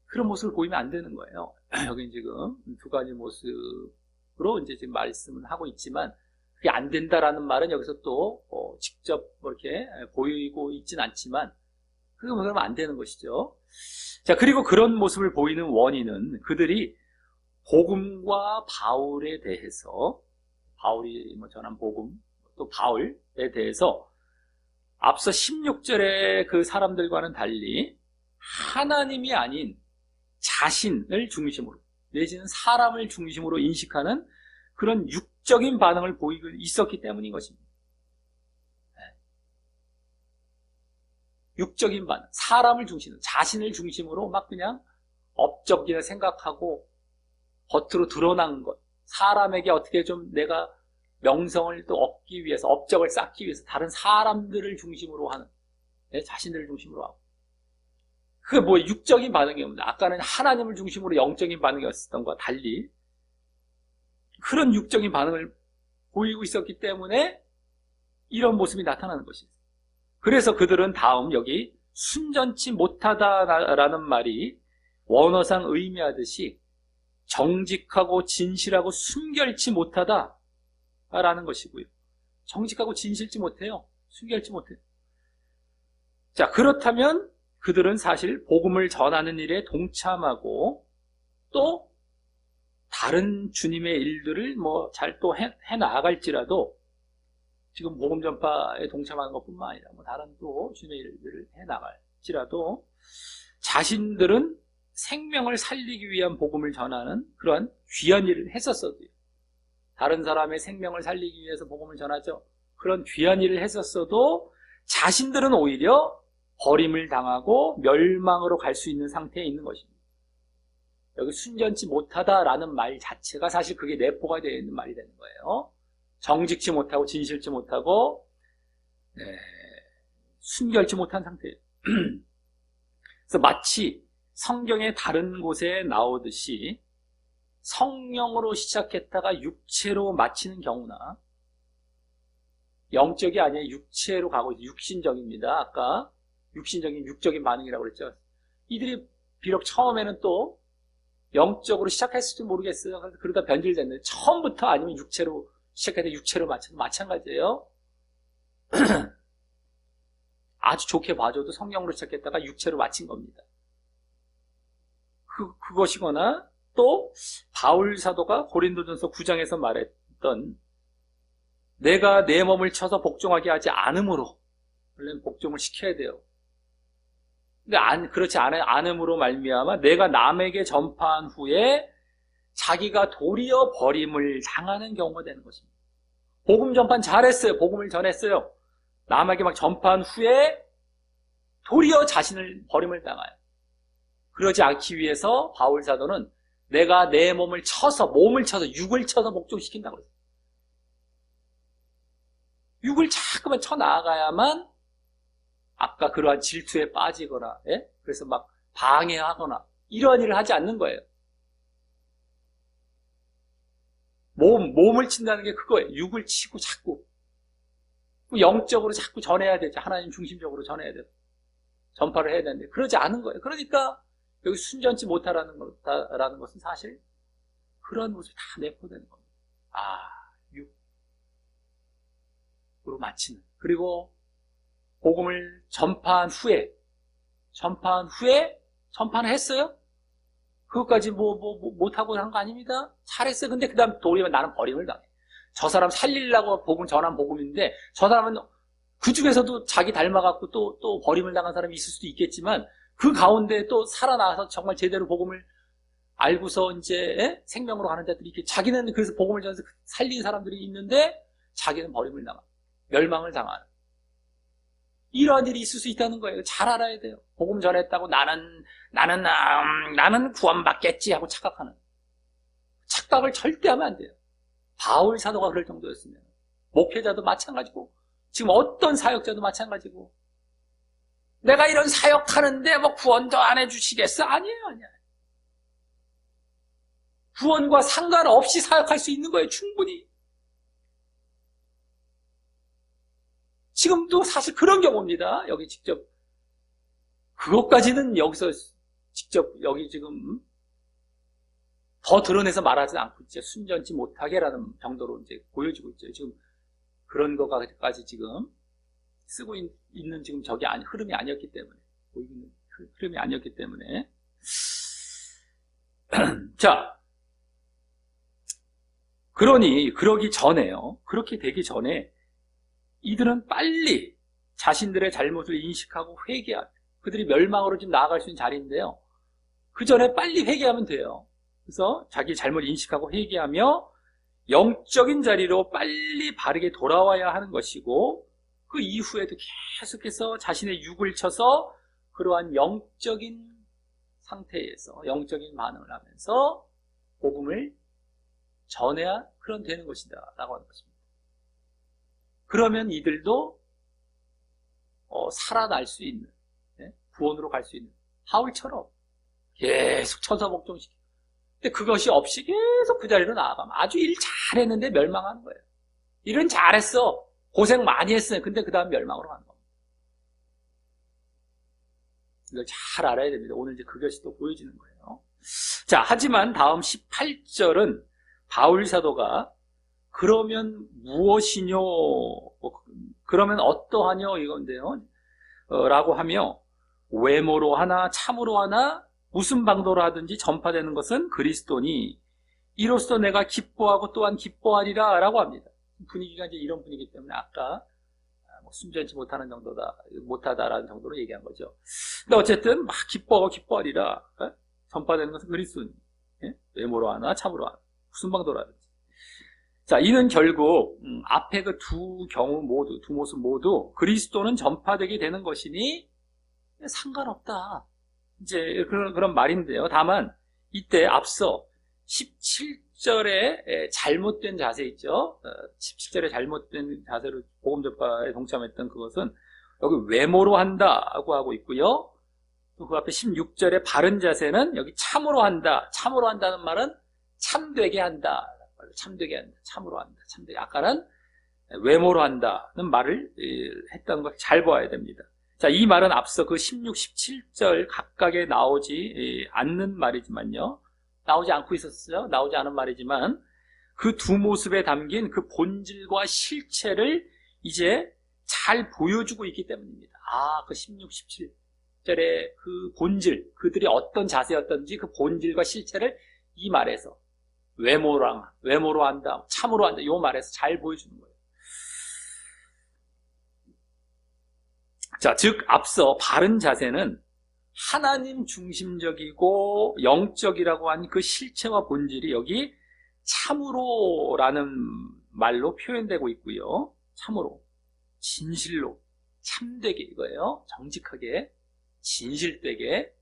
그런 모습을 보이면 안 되는 거예요. 여기 지금 두 가지 모습으로 이제 지금 말씀을 하고 있지만, 그게 안 된다라는 말은 여기서 또 직접 이렇게 보이고 있진 않지만, 그게 그러면 안 되는 것이죠. 자, 그리고 그런 모습을 보이는 원인은 그들이 복음과 바울에 대해서, 바울이 전한 복음, 또 바울에 대해서 앞서 16절의 그 사람들과는 달리 하나님이 아닌 자신을 중심으로 내지는 사람을 중심으로 인식하는 그런 육적인 반응을 보이고 있었기 때문인 것입니다. 육적인 반응, 사람을 중심으로, 자신을 중심으로 막 그냥 업적이라 생각하고 겉으로 드러난 것, 사람에게 어떻게 좀 내가 명성을 또 얻기 위해서, 업적을 쌓기 위해서 다른 사람들을 중심으로 하는, 자신들을 중심으로 하고, 그게 뭐 육적인 반응이었는데, 아까는 하나님을 중심으로 영적인 반응이었던 것과 달리 그런 육적인 반응을 보이고 있었기 때문에 이런 모습이 나타나는 것이죠. 그래서 그들은 다음 여기 순전치 못하다라는 말이 원어상 의미하듯이 정직하고 진실하고 순결치 못하다라는 것이고요. 정직하고 진실치 못해요. 순결치 못해요. 자, 그렇다면 그들은 사실 복음을 전하는 일에 동참하고 또 다른 주님의 일들을 뭐 잘 또 해 나아갈지라도, 지금 복음 전파에 동참하는 것뿐만 아니라 뭐 다른 또 주님의 일들을 해 나갈지라도 자신들은 생명을 살리기 위한 복음을 전하는 그러한 귀한 일을 했었어도요. 다른 사람의 생명을 살리기 위해서 복음을 전하죠. 그런 귀한 일을 했었어도 자신들은 오히려 버림을 당하고 멸망으로 갈 수 있는 상태에 있는 것입니다. 여기 순전치 못하다라는 말 자체가 사실 그게 내포가 되어 있는 말이 되는 거예요. 정직치 못하고 진실치 못하고 순결치 못한 상태예요. 그래서 마치 성경의 다른 곳에 나오듯이 성령으로 시작했다가 육체로 마치는 경우나, 영적이 아니라 육체로 가고 있어요. 육신적입니다. 아까 육신적인 육적인 반응이라고 그랬죠. 이들이 비록 처음에는 또 영적으로 시작했을지 모르겠어요. 그러다 변질됐는데 처음부터 아니면 육체로 시작해서 육체로 마쳐도 마찬가지예요. 아주 좋게 봐줘도 성령으로 시작했다가 육체로 마친 겁니다. 그것이거나 또 바울 사도가 고린도전서 9장에서 말했던 내가 내 몸을 쳐서 복종하게 하지 않음으로, 원래는 복종을 시켜야 돼요. 근데 그렇지 않음으로 말미암아 내가 남에게 전파한 후에 자기가 도리어 버림을 당하는 경우가 되는 것입니다. 복음 전판 잘했어요. 복음을 전했어요. 남에게 막 전파한 후에 도리어 자신을 버림을 당해요. 그러지 않기 위해서 바울 사도는 내가 내 몸을 쳐서 육을 쳐서 복종시킨다고 그랬어요. 육을 자꾸만 쳐 나가야만 아까 그러한 질투에 빠지거나, 예? 그래서 막 방해하거나 이러한 일을 하지 않는 거예요. 몸을 친다는 게 그거예요. 육을 치고 자꾸 영적으로 자꾸 전해야 되죠. 하나님 중심적으로 전해야 돼요. 전파를 해야 되는데 그러지 않은 거예요. 그러니까 여기 순전치 못하라는 것은 사실 그런 모습이 다 내포되는 겁니다. 육으로 마치는. 그리고 복음을 전파한 후에 전파는 했어요? 그것까지 못하고 한 거 아닙니다? 잘했어요. 근데 그 다음 도리면 나는 버림을 당해. 저 사람 살리려고 복음 전한 복음인데, 저 사람은 그 중에서도 자기 닮아갖고 또 버림을 당한 사람이 있을 수도 있겠지만, 그 가운데 또 살아나서 정말 제대로 복음을 알고서 이제 생명으로 가는 자들이 이렇게, 자기는 그래서 복음을 전해서 살린 사람들이 있는데, 자기는 버림을 당하고, 멸망을 당하는. 이러한 일이 있을 수 있다는 거예요. 잘 알아야 돼요. 복음 전했다고 나는 구원받겠지 하고 착각하는. 착각을 절대 하면 안 돼요. 바울 사도가 그럴 정도였으면. 목회자도 마찬가지고, 지금 어떤 사역자도 마찬가지고, 내가 이런 사역하는데 뭐 구원도 안 해주시겠어? 아니에요. 구원과 상관없이 사역할 수 있는 거예요. 충분히. 지금도 사실 그런 경우입니다. 여기 직접 그것까지는 여기서 직접 여기 지금 더 드러내서 말하지 않고 이제 순전치 못하게라는 정도로 이제 보여주고 있죠. 지금 그런 것까지 지금 쓰고 있는 지금 흐름이 아니었기 때문에, 보이는 흐름이 아니었기 때문에. 자, 그러기 전에요. 그렇게 되기 전에 이들은 빨리 자신들의 잘못을 인식하고 회개하고, 그들이 멸망으로 지금 나아갈 수 있는 자리인데요. 그 전에 빨리 회개하면 돼요. 그래서 자기 잘못 인식하고 회개하며 영적인 자리로 빨리 바르게 돌아와야 하는 것이고, 그 이후에도 계속해서 자신의 육을 쳐서 그러한 영적인 상태에서 영적인 반응을 하면서 복음을 전해야 그런 되는 것이다 라고 하는 것입니다. 그러면 이들도 살아날 수 있는, 구원으로 갈 수 있는 바울처럼 계속 쳐서 복종시키고, 근데 그것이 없이 계속 그 자리로 나아가면 아주 일 잘했는데 멸망하는 거예요. 일은 잘했어, 고생 많이 했어요. 근데 그 다음 멸망으로 가는 겁니다. 이걸 잘 알아야 됩니다. 오늘 이제 그것이 또 보여지는 거예요. 자, 하지만 다음 18절은 바울 사도가 그러면 무엇이뇨? 그러면 어떠하뇨? 이건데요. 라고 하며, 외모로 하나 참으로 하나 무슨 방도로 하든지 전파되는 것은 그리스도니 이로써 내가 기뻐하고 또한 기뻐하리라 라고 합니다. 분위기가 이제 이런 분위기 때문에 아까 순전치 못하다라는 정도로 얘기한 거죠. 근데 어쨌든 막 기뻐하리라. 전파되는 것은 그리스도니, 외모로 하나 참으로 하나 무슨 방도로 하든지. 자, 이는 결국 앞에 그 두 모습 모두 그리스도는 전파되게 되는 것이니 상관없다, 이제 그런 말인데요. 다만 이때 앞서 17절에 잘못된 자세 있죠. 17절에 잘못된 자세로 복음 전파에 동참했던 그것은 여기 외모로 한다고 하고 있고요. 또 그 앞에 16절에 바른 자세는 여기 참으로 한다. 참으로 한다는 말은 참되게 한다. 참되게 한다. 참으로 한다. 참되게. 아까는 외모로 한다는 말을 했다는 걸 잘 봐야 됩니다. 자, 이 말은 앞서 그 16, 17절 각각에 나오지 않는 말이지만요. 나오지 않고 있었어요. 나오지 않은 말이지만 그 두 모습에 담긴 그 본질과 실체를 이제 잘 보여주고 있기 때문입니다. 그 16, 17절의 그 본질, 그들이 어떤 자세였던지 그 본질과 실체를 이 말에서 외모로 한다, 참으로 한다, 이 말에서 잘 보여주는 거예요. 자, 즉 앞서 바른 자세는 하나님 중심적이고 영적이라고 한 그 실체와 본질이 여기 참으로라는 말로 표현되고 있고요. 참으로, 진실로, 참되게 이거예요. 정직하게, 진실되게.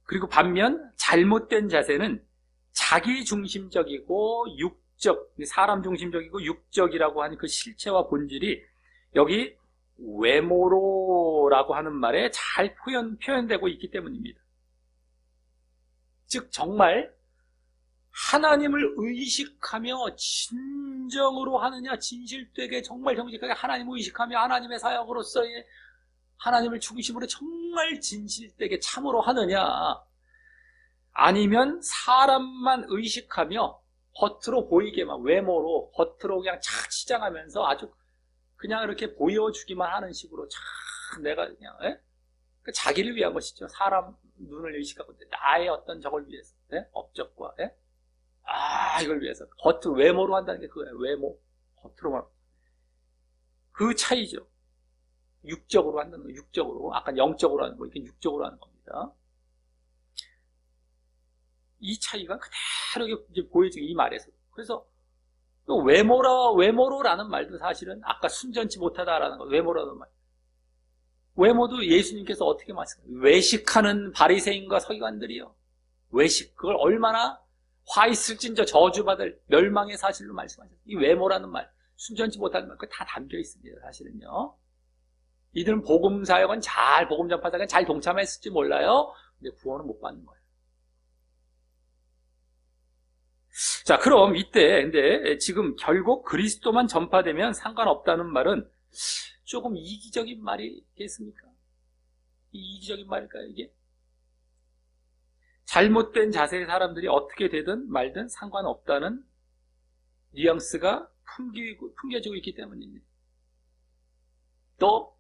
그리고 반면 잘못된 자세는 자기 중심적이고 육적, 사람 중심적이고 육적이라고 하는 그 실체와 본질이 여기 외모로라고 하는 말에 잘 표현되고 있기 때문입니다. 즉 정말 하나님을 의식하며 진정으로 하느냐, 진실되게 정말 정직하게 하나님을 의식하며 하나님의 사역으로서의 하나님을 중심으로 정말 진실되게 참으로 하느냐, 아니면 사람만 의식하며 겉으로 보이게만, 외모로 겉으로 그냥 착 치장하면서 아주 그냥 이렇게 보여주기만 하는 식으로 참 내가 그냥 자기를 위한 것이죠. 사람 눈을 의식하고 나의 어떤 저걸 위해서, 업적과 이걸 위해서 겉으로 외모로 한다는 게 그거예요. 외모, 겉으로만. 그 차이죠. 육적으로 한다는 거, 육적으로. 아까 영적으로 하는 거, 이게 육적으로 하는 겁니다. 이 차이가 그대로 이제 보여지고, 이 말에서. 그래서 외모로라는 말도 사실은 아까 순전치 못하다라는 거, 외모라는 말. 외모도 예수님께서 어떻게 말씀하세요? 외식하는 바리새인과 서기관들이요. 외식, 그걸 얼마나 화 있을진저 저주받을 멸망의 사실로 말씀하셨어요. 이 외모라는 말, 순전치 못하는 말, 그거 다 담겨 있습니다. 사실은요. 이들은 복음 사역은 복음 전파 사역은 잘 동참했을지 몰라요. 근데 구원은 못 받는 거예요. 자, 그럼 이때 근데 지금 결국 그리스도만 전파되면 상관없다는 말은 조금 이기적인 말이겠습니까? 이기적인 말일까요, 이게? 잘못된 자세의 사람들이 어떻게 되든 말든 상관없다는 뉘앙스가 풍겨지고 있기 때문입니다. 또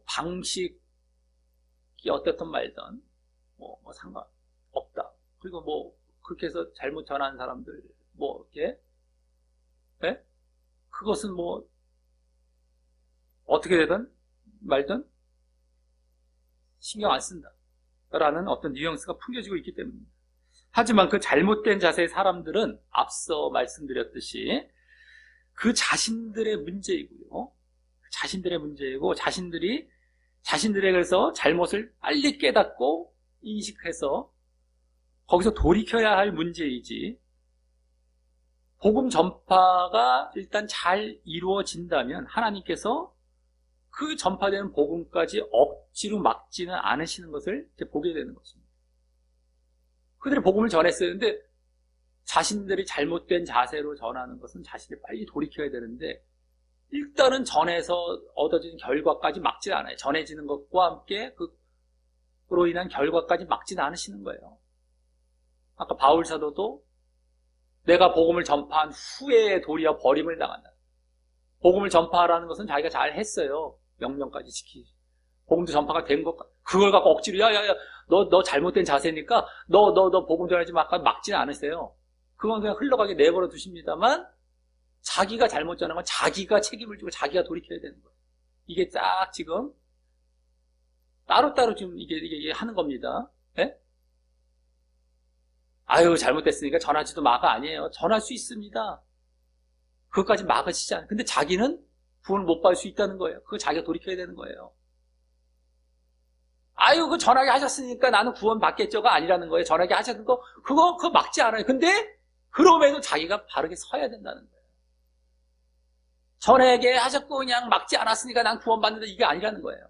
방식이 어떻든 말든 뭐 상관없다. 그리고 그렇게 해서 잘못 전한 사람들 이렇게 그것은 어떻게 되든 말든 신경 안 쓴다 라는 어떤 뉘앙스가 풍겨지고 있기 때문입니다. 하지만 그 잘못된 자세의 사람들은 앞서 말씀드렸듯이 그 자신들의 문제이고요. 자신들의 문제이고 자신들의 그래서 잘못을 빨리 깨닫고 인식해서 거기서 돌이켜야 할 문제이지, 복음 전파가 일단 잘 이루어진다면 하나님께서 그 전파되는 복음까지 억지로 막지는 않으시는 것을 이제 보게 되는 것입니다. 그들이 복음을 전했어요. 근데 자신들이 잘못된 자세로 전하는 것은 자신이 빨리 돌이켜야 되는데 일단은 전해서 얻어지는 결과까지 막지 않아요. 전해지는 것과 함께 그로 인한 결과까지 막지는 않으시는 거예요. 아까 바울 사도도 내가 복음을 전파한 후에 도리어 버림을 당한다. 복음을 전파하라는 것은 자기가 잘 했어요. 명령까지 지키지. 복음도 전파가 된 것, 그걸 갖고 억지로, 너 잘못된 자세니까, 너 복음 전하지 마. 막지는 않으세요. 그건 그냥 흘러가게 내버려 두십니다만, 자기가 잘못 전한 건 자기가 책임을 지고 자기가 돌이켜야 되는 거예요. 이게 딱 지금, 따로따로 지금 이게 하는 겁니다. 예? 잘못됐으니까 전하지도 마가 아니에요. 전할 수 있습니다. 그것까지 막으시지 않아요. 근데 자기는 구원을 못 받을 수 있다는 거예요. 그거 자기가 돌이켜야 되는 거예요. 그거 전하게 하셨으니까 나는 구원 받겠죠가 아니라는 거예요. 전하게 하셨는 거, 그거 막지 않아요. 근데, 그럼에도 자기가 바르게 서야 된다는 거예요. 전하게 하셨고 그냥 막지 않았으니까 난 구원 받는다, 이게 아니라는 거예요.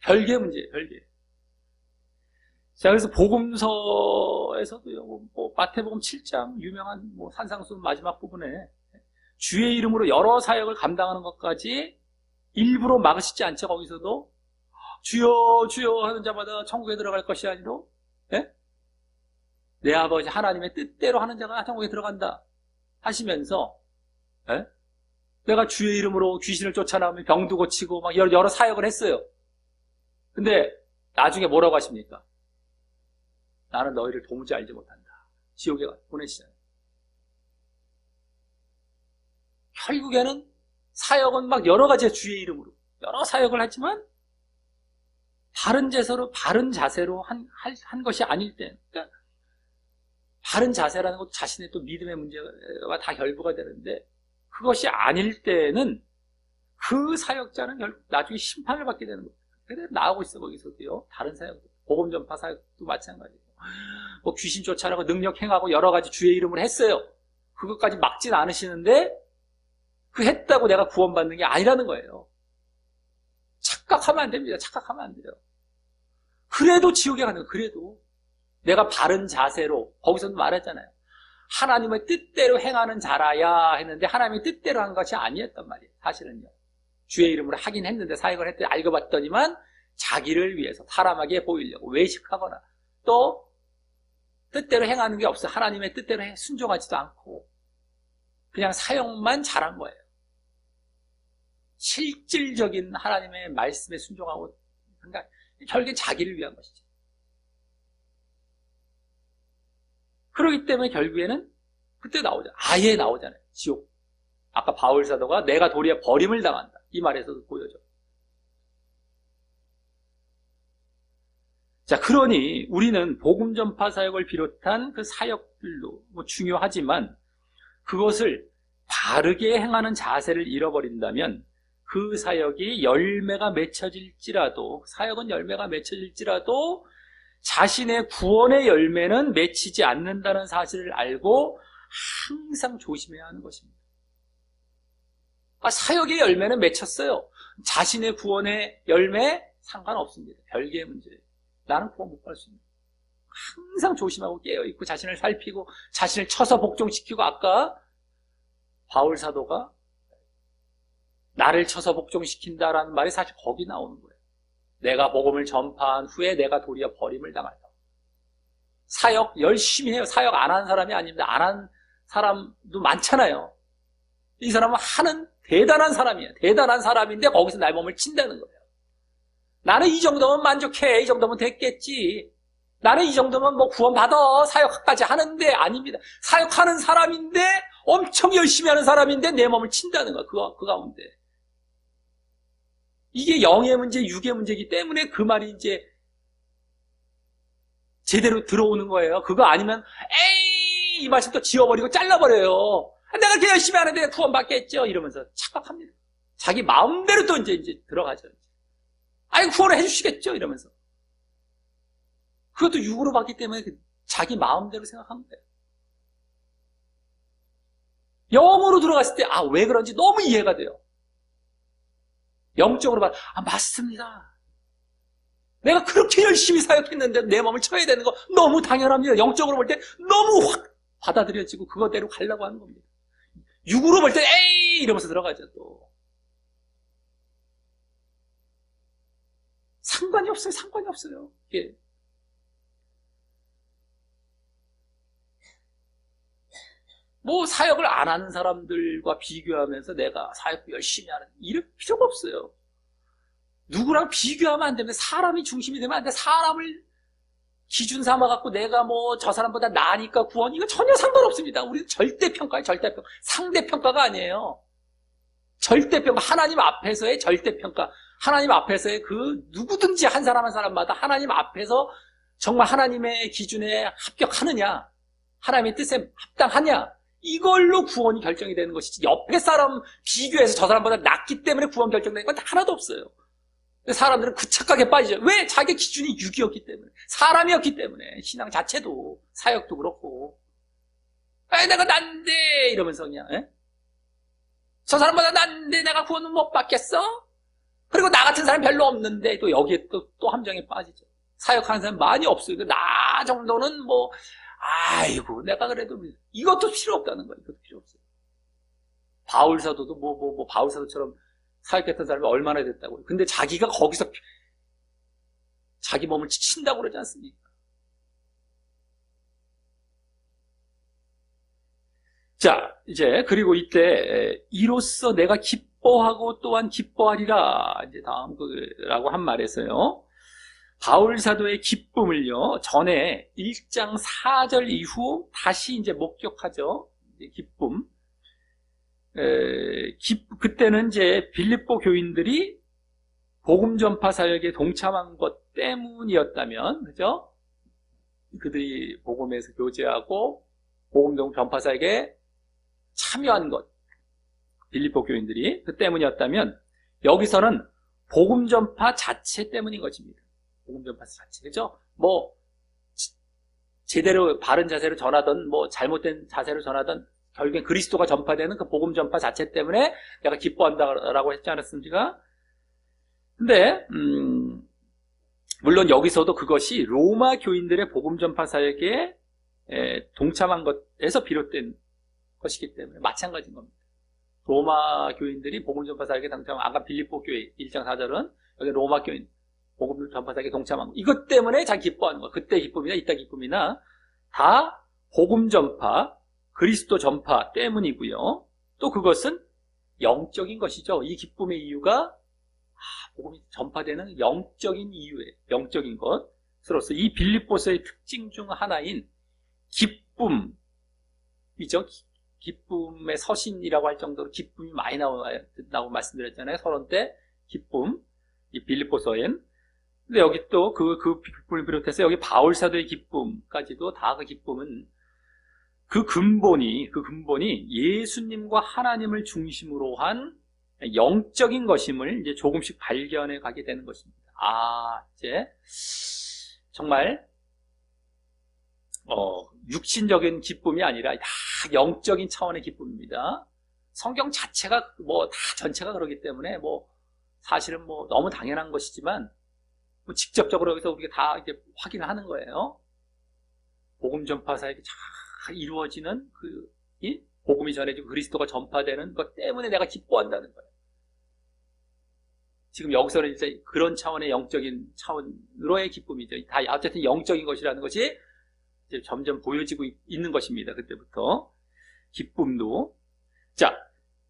별개의 문제예요, 별개. 자, 그래서 복음서에서도요, 마태복음 7장, 유명한 산상수 마지막 부분에 주의 이름으로 여러 사역을 감당하는 것까지 일부러 막으시지 않죠. 거기서도 주여 주여 하는 자마다 천국에 들어갈 것이 아니로 내 아버지 하나님의 뜻대로 하는 자가 천국에 들어간다 하시면서 내가 주의 이름으로 귀신을 쫓아나오며 병도 고치고 막 여러 사역을 했어요. 근데 나중에 뭐라고 하십니까? 나는 너희를 도무지 알지 못한다. 지옥에 보내시잖아요. 결국에는 사역은 막 여러 가지 주의 이름으로 여러 사역을 하지만 바른 자세로 한 것이 아닐 때, 그러니까 바른 자세라는 것도 자신의 또 믿음의 문제와 다 결부가 되는데, 그것이 아닐 때는 그 사역자는 결국 나중에 심판을 받게 되는 거예요. 그래 나오고 있어. 거기서도요. 다른 사역도, 복음 전파 사역도 마찬가지예요. 뭐 귀신 쫓아내고 능력 행하고 여러 가지 주의 이름을 했어요. 그것까지 막진 않으시는데 그 했다고 내가 구원받는 게 아니라는 거예요. 착각하면 안 됩니다. 착각하면 안 돼요. 그래도 지옥에 가는 거예요. 그래도 내가 바른 자세로, 거기서도 말했잖아요. 하나님의 뜻대로 행하는 자라야 했는데 하나님의 뜻대로 한 것이 아니었단 말이에요. 사실은요. 주의 이름으로 하긴 했는데, 사역을 했더니 알고 봤더니만 자기를 위해서 사람에게 보이려고 외식하거나 또 뜻대로 행하는 게 없어요. 하나님의 뜻대로 순종하지도 않고 그냥 사역만 잘한 거예요. 실질적인 하나님의 말씀에 순종하고, 그러니까 결국엔 자기를 위한 것이죠. 그렇기 때문에 결국에는 그때 나오잖아요. 아예 나오잖아요. 지옥. 아까 바울 사도가 내가 도리어 버림을 당한다, 이 말에서도 보여져. 자, 그러니 우리는 복음 전파 사역을 비롯한 그 사역들도 뭐 중요하지만 그것을 바르게 행하는 자세를 잃어버린다면 그 사역이 열매가 맺혀질지라도, 사역은 열매가 맺혀질지라도 자신의 구원의 열매는 맺히지 않는다는 사실을 알고 항상 조심해야 하는 것입니다. 사역의 열매는 맺혔어요. 자신의 구원의 열매 상관없습니다. 별개의 문제예요. 나는 구원 못 받을 수 있는. 항상 조심하고 깨어있고 자신을 살피고 자신을 쳐서 복종시키고, 아까 바울 사도가 나를 쳐서 복종시킨다라는 말이 사실 거기 나오는 거예요. 내가 복음을 전파한 후에 내가 도리어 버림을 당한다. 사역 열심히 해요. 사역 안 한 사람이 아닙니다. 안 한 사람도 많잖아요. 이 사람은 하는 대단한 사람이에요. 대단한 사람인데 거기서 나의 몸을 친다는 거예요. 나는 이 정도면 만족해. 이 정도면 됐겠지. 나는 이 정도면 뭐 구원받아. 사역까지 하는데, 아닙니다. 사역하는 사람인데, 엄청 열심히 하는 사람인데 내 몸을 친다는 거야. 그 가운데. 이게 영의 문제, 육의 문제이기 때문에 그 말이 이제 제대로 들어오는 거예요. 그거 아니면 에이, 이 말씀 또 지워버리고 잘라버려요. 내가 이렇게 열심히 하는데 구원받겠죠, 이러면서 착각합니다. 자기 마음대로 또 이제 들어가죠. 아니, 구원을 해주시겠죠, 이러면서. 그것도 육으로 받기 때문에 자기 마음대로 생각한 거예요. 영으로 들어갔을 때, 왜 그런지 너무 이해가 돼요. 영적으로 봐, 맞습니다. 내가 그렇게 열심히 사역했는데 내 몸을 쳐야 되는 거 너무 당연합니다. 영적으로 볼 때 너무 확 받아들여지고 그거대로 가려고 하는 겁니다. 육으로 볼 때 에이 이러면서 들어가죠. 또 상관이 없어요. 예. 뭐 사역을 안 하는 사람들과 비교하면서 내가 사역 열심히 하는, 이럴 필요가 없어요. 누구랑 비교하면 안 됩니다. 사람이 중심이 되면 안 돼. 사람을 기준 삼아갖고 내가 뭐 저 사람보다 나으니까 구원, 이거 전혀 상관없습니다. 우리는 절대평가예요. 절대평가. 상대평가가 아니에요. 절대평가. 하나님 앞에서의 절대평가. 하나님 앞에서의 그 누구든지 한 사람 한 사람마다 하나님 앞에서 정말 하나님의 기준에 합격하느냐, 하나님의 뜻에 합당하냐, 이걸로 구원이 결정이 되는 것이지, 옆에 사람 비교해서 저 사람보다 낫기 때문에 구원 결정되는 건 하나도 없어요. 사람들은 그 착각에 빠지죠. 왜? 자기 기준이 육이었기 때문에, 사람이었기 때문에. 신앙 자체도, 사역도 그렇고, 내가 난데 이러면서 그냥, 저 사람보다 난데 내가 구원은 못 받겠어? 그리고 나 같은 사람 별로 없는데, 또 여기에 또 함정에 빠지죠. 사역하는 사람 많이 없어요. 나 정도는 뭐 아이고 내가 그래도 이것도 필요 없다는 거예요. 이것도 필요 없어요. 바울 사도도 바울 사도처럼 사역했던 사람이 얼마나 됐다고요. 근데 자기가 거기서 자기 몸을 친다고 그러지 않습니까? 자, 이제 그리고 이때 이로써 내가 기뻐하고 또한 기뻐하리라, 이제 다음 거라고 한 말에서요. 바울 사도의 기쁨을요, 전에 1장 4절 이후 다시 이제 목격하죠. 이제 기쁨. 그때는 이제 빌립보 교인들이 복음 전파 사역에 동참한 것 때문이었다면, 그죠? 그들이 복음에서 교제하고 복음 전파 사역에 참여한 것, 빌립보 교인들이 그 때문이었다면, 여기서는 복음 전파 자체 때문인 것입니다. 복음 전파 자체, 그죠? 뭐 제대로 바른 자세로 전하던, 뭐 잘못된 자세로 전하던, 결국엔 그리스도가 전파되는 그 복음 전파 자체 때문에 내가 기뻐한다라고 했지 않았습니까? 근데 물론 여기서도 그것이 로마 교인들의 복음 전파 사역에 동참한 것에서 비롯된 것이기 때문에 마찬가지인 겁니다. 로마 교인들이 복음 전파 사역에 동참한, 아까 빌립보 교회 1장 4절은 여기 로마 교인 복음 전파 사역에 동참한 것, 이것 때문에 자기 기뻐하는 것, 그때 기쁨이나 이때 기쁨이나 다 복음 전파, 그리스도 전파 때문이고요. 또 그것은 영적인 것이죠. 이 기쁨의 이유가 복음이 전파되는 영적인 이유에, 영적인 것으로서 이 빌립보서의 특징 중 하나인 기쁨이죠. 기쁨의 서신이라고 할 정도로 기쁨이 많이 나오고 말씀드렸잖아요. 서론 때 기쁨, 이 빌립보서엔. 근데 여기 또 그 기쁨을 비롯해서 여기 바울 사도의 기쁨까지도 다 그 기쁨은 그 근본이 예수님과 하나님을 중심으로 한 영적인 것임을 이제 조금씩 발견해 가게 되는 것입니다. 이제 정말 육신적인 기쁨이 아니라 다 영적인 차원의 기쁨입니다. 성경 자체가 뭐 다 전체가 그러기 때문에 뭐 사실은 뭐 너무 당연한 것이지만 뭐 직접적으로 여기서 우리가 다 이제 확인을 하는 거예요. 복음 전파 사역이 잘 이루어지는 이 복음이 전해지고 그리스도가 전파되는 것 때문에 내가 기뻐한다는 거예요. 지금 여기서는 이제 그런 차원의 영적인 차원으로의 기쁨이죠. 다 어쨌든 영적인 것이라는 것이 이제 점점 보여지고 있는 것입니다. 그때부터 기쁨도. 자,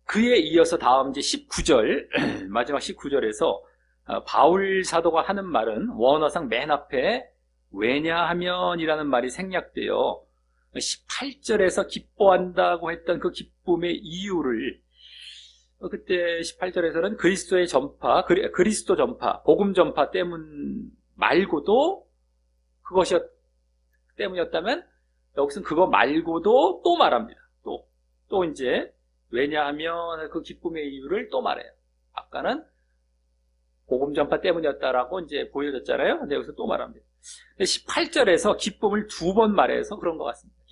그에 이어서 다음 이제 19절 마지막 19절에서 바울 사도가 하는 말은 원어상 맨 앞에 왜냐하면이라는 말이 생략되어 18절에서 기뻐한다고 했던 그 기쁨의 이유를, 그때 18절에서는 그리스도의 전파, 그리스도 전파, 복음 전파 때문 말고도 그것이 때문이었다면 여기서는 그거 말고도 또 말합니다. 또 이제 왜냐하면 그 기쁨의 이유를 또 말해요. 아까는 복음 전파 때문이었다라고 이제 보여줬잖아요. 근데 여기서 또 말합니다. 18절에서 기쁨을 2번 말해서 그런 것 같습니다.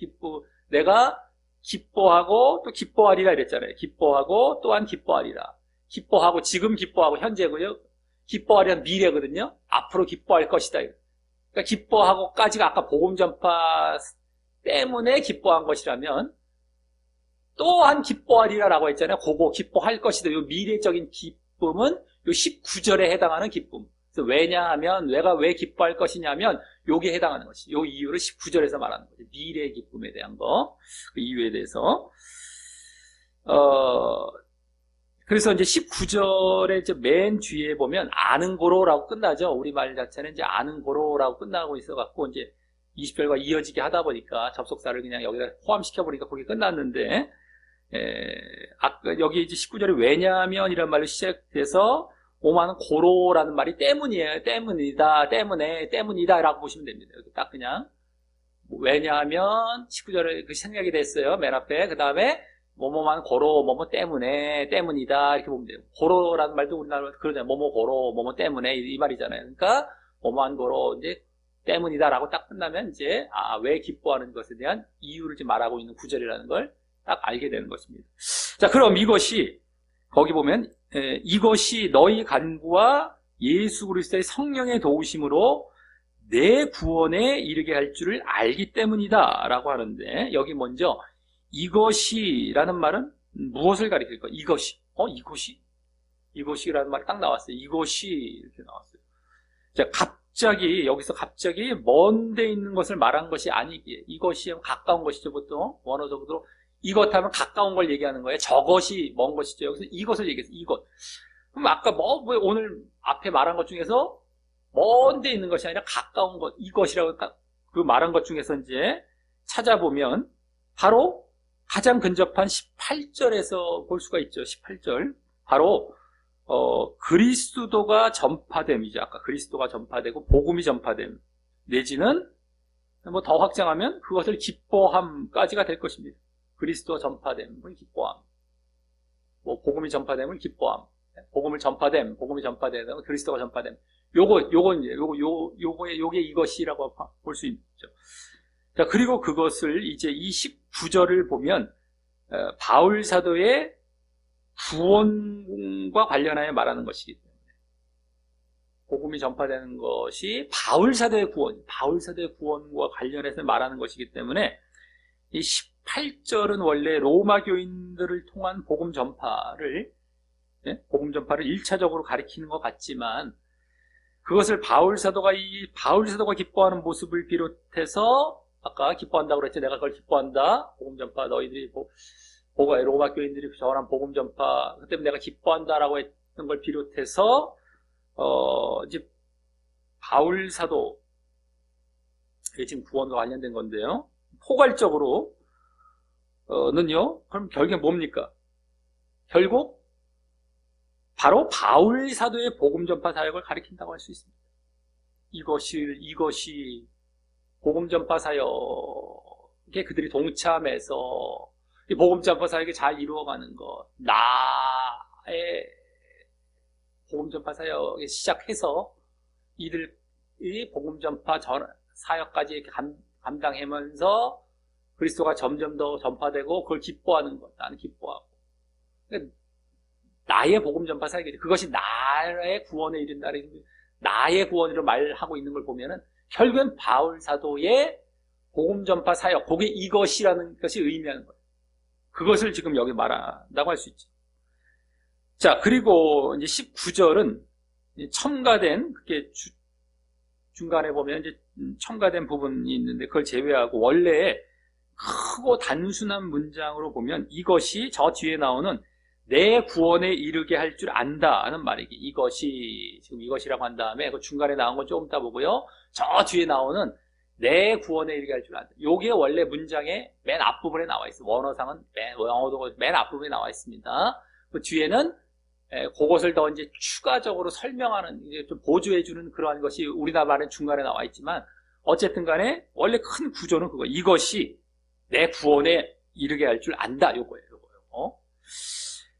내가 기뻐하고 또 기뻐하리라 이랬잖아요. 기뻐하고 또한 기뻐하리라. 기뻐하고, 지금 기뻐하고 현재고요. 기뻐하리란 미래거든요. 앞으로 기뻐할 것이다. 그러니까 기뻐하고까지가 아까 복음 전파 때문에 기뻐한 것이라면 또한 기뻐하리라라고 했잖아요. 그거 기뻐할 것이다. 요 미래적인 기쁨은 요 19절에 해당하는 기쁨. 그래서 왜냐하면, 내가 왜 기뻐할 것이냐면 요게 해당하는 것이, 요 이유를 19절에서 말하는 거죠. 미래의 기쁨에 대한 거, 그 이유에 대해서. 그래서 이제 19절에 이제 맨 뒤에 보면 아는 고로라고 끝나죠. 우리말 자체는 이제 아는 고로라고 끝나고 있어갖고 이제 20절과 이어지게 하다 보니까 접속사를 그냥 여기다 포함시켜버리니까 거기 끝났는데, 아까 여기 이제 19절에 왜냐하면 이런 말로 시작돼서 오마는 고로라는 말이 때문이에요. 때문이다 라고 보시면 됩니다. 여기 딱 그냥 왜냐하면 19절에 그 생략이 됐어요. 맨 앞에. 그 다음에 뭐뭐만 고로, 뭐뭐 때문이다 이렇게 보면 돼요. 고로라는 말도 우리나라 그러잖아요. 뭐뭐 고로, 뭐뭐 때문에 이 말이잖아요. 그러니까 뭐뭐한 고로 이제 때문이다라고 딱 끝나면 이제 왜 기뻐하는 것에 대한 이유를 지금 말하고 있는 구절이라는 걸 딱 알게 되는 것입니다. 자, 그럼 이것이 거기 보면 이것이 너희 간구와 예수 그리스도의 성령의 도우심으로 내 구원에 이르게 할 줄을 알기 때문이다 라고 하는데, 여기 먼저 이것이라는 말은 무엇을 가리킬까? 이것이라는 말이 딱 나왔어요. 이것이 이렇게 나왔어요. 자, 여기서 갑자기 먼 데 있는 것을 말한 것이 아니기에, 이것이 가까운 것이죠. 보통 원어적으로 이것 하면 가까운 걸 얘기하는 거예요. 저것이 먼 것이죠. 여기서 이것을 얘기했어요. 이것. 그럼 아까 왜 오늘 앞에 말한 것 중에서 먼 데 있는 것이 아니라 가까운 것, 이것이라고 그 말한 것 중에서 이제 찾아보면 바로 가장 근접한 18절에서 볼 수가 있죠. 18절. 바로 그리스도가 전파됨이죠. 아까 그리스도가 전파되고 복음이 전파됨. 내지는 뭐 더 확장하면 그것을 기뻐함까지가 될 것입니다. 그리스도가 전파됨을 기뻐함. 뭐 복음이 전파됨을 기뻐함. 복음이 전파됨, 그리스도가 전파됨. 요게 이것이라고 볼 수 있죠. 자, 그리고 그것을 이제 이 19절을 보면, 바울 사도의 구원과 관련하여 말하는 것이기 때문에, 복음이 전파되는 것이 바울 사도의 구원과 관련해서 말하는 것이기 때문에, 이 18절은 원래 로마 교인들을 통한 복음 전파를 1차적으로 가리키는 것 같지만, 그것을 바울 사도가 기뻐하는 모습을 비롯해서, 아까 기뻐한다고 그랬지. 내가 그걸 기뻐한다. 복음 전파, 너희들이 로마 교인들이 전한 복음 전파, 그 때문에 내가 기뻐한다라고 했던 걸 비롯해서, 이제 바울 사도의 지금 구원과 관련된 건데요. 포괄적으로는요. 그럼 결국에 뭡니까? 결국 바로 바울 사도의 복음 전파 사역을 가리킨다고 할 수 있습니다. 이것이 복음 전파 사역에 그들이 동참해서 이 복음 전파 사역이 잘 이루어가는 것, 나의 복음 전파 사역에 시작해서 이들이 복음 전파 사역까지 이렇게 감당하면서 그리스도가 점점 더 전파되고 그걸 기뻐하는 것, 나는 기뻐하고. 그러니까 나의 복음 전파 사역이죠. 그것이 나의 구원에 이른다는, 나의 구원으로 말하고 있는 걸 보면은 결국엔 바울 사도의 복음 전파 사역, 그게 이것이라는 것이 의미하는 거예요. 그것을 지금 여기 말한다고 할 수 있죠. 자, 그리고 이제 19절은 첨가된, 그게 중간에 보면 이제 첨가된 부분이 있는데 그걸 제외하고 원래 크고 단순한 문장으로 보면 이것이 저 뒤에 나오는 내 구원에 이르게 할 줄 안다는 말이기. 이것이 지금 이것이라고 한 다음에 그 중간에 나온 건 조금 이따 보고요. 저 뒤에 나오는 내 구원에 이르게 할 줄 안다. 요게 원래 문장의 맨 앞부분에 나와 있어요. 원어상은 영어도 맨 앞부분에 나와 있습니다. 그 뒤에는 그것을 더 이제 추가적으로 설명하는, 이제 좀 보조해주는 그러한 것이 우리나라 말은 중간에 나와 있지만, 어쨌든 간에 원래 큰 구조는 그거. 이것이 내 구원에 이르게 할 줄 안다. 요거예요.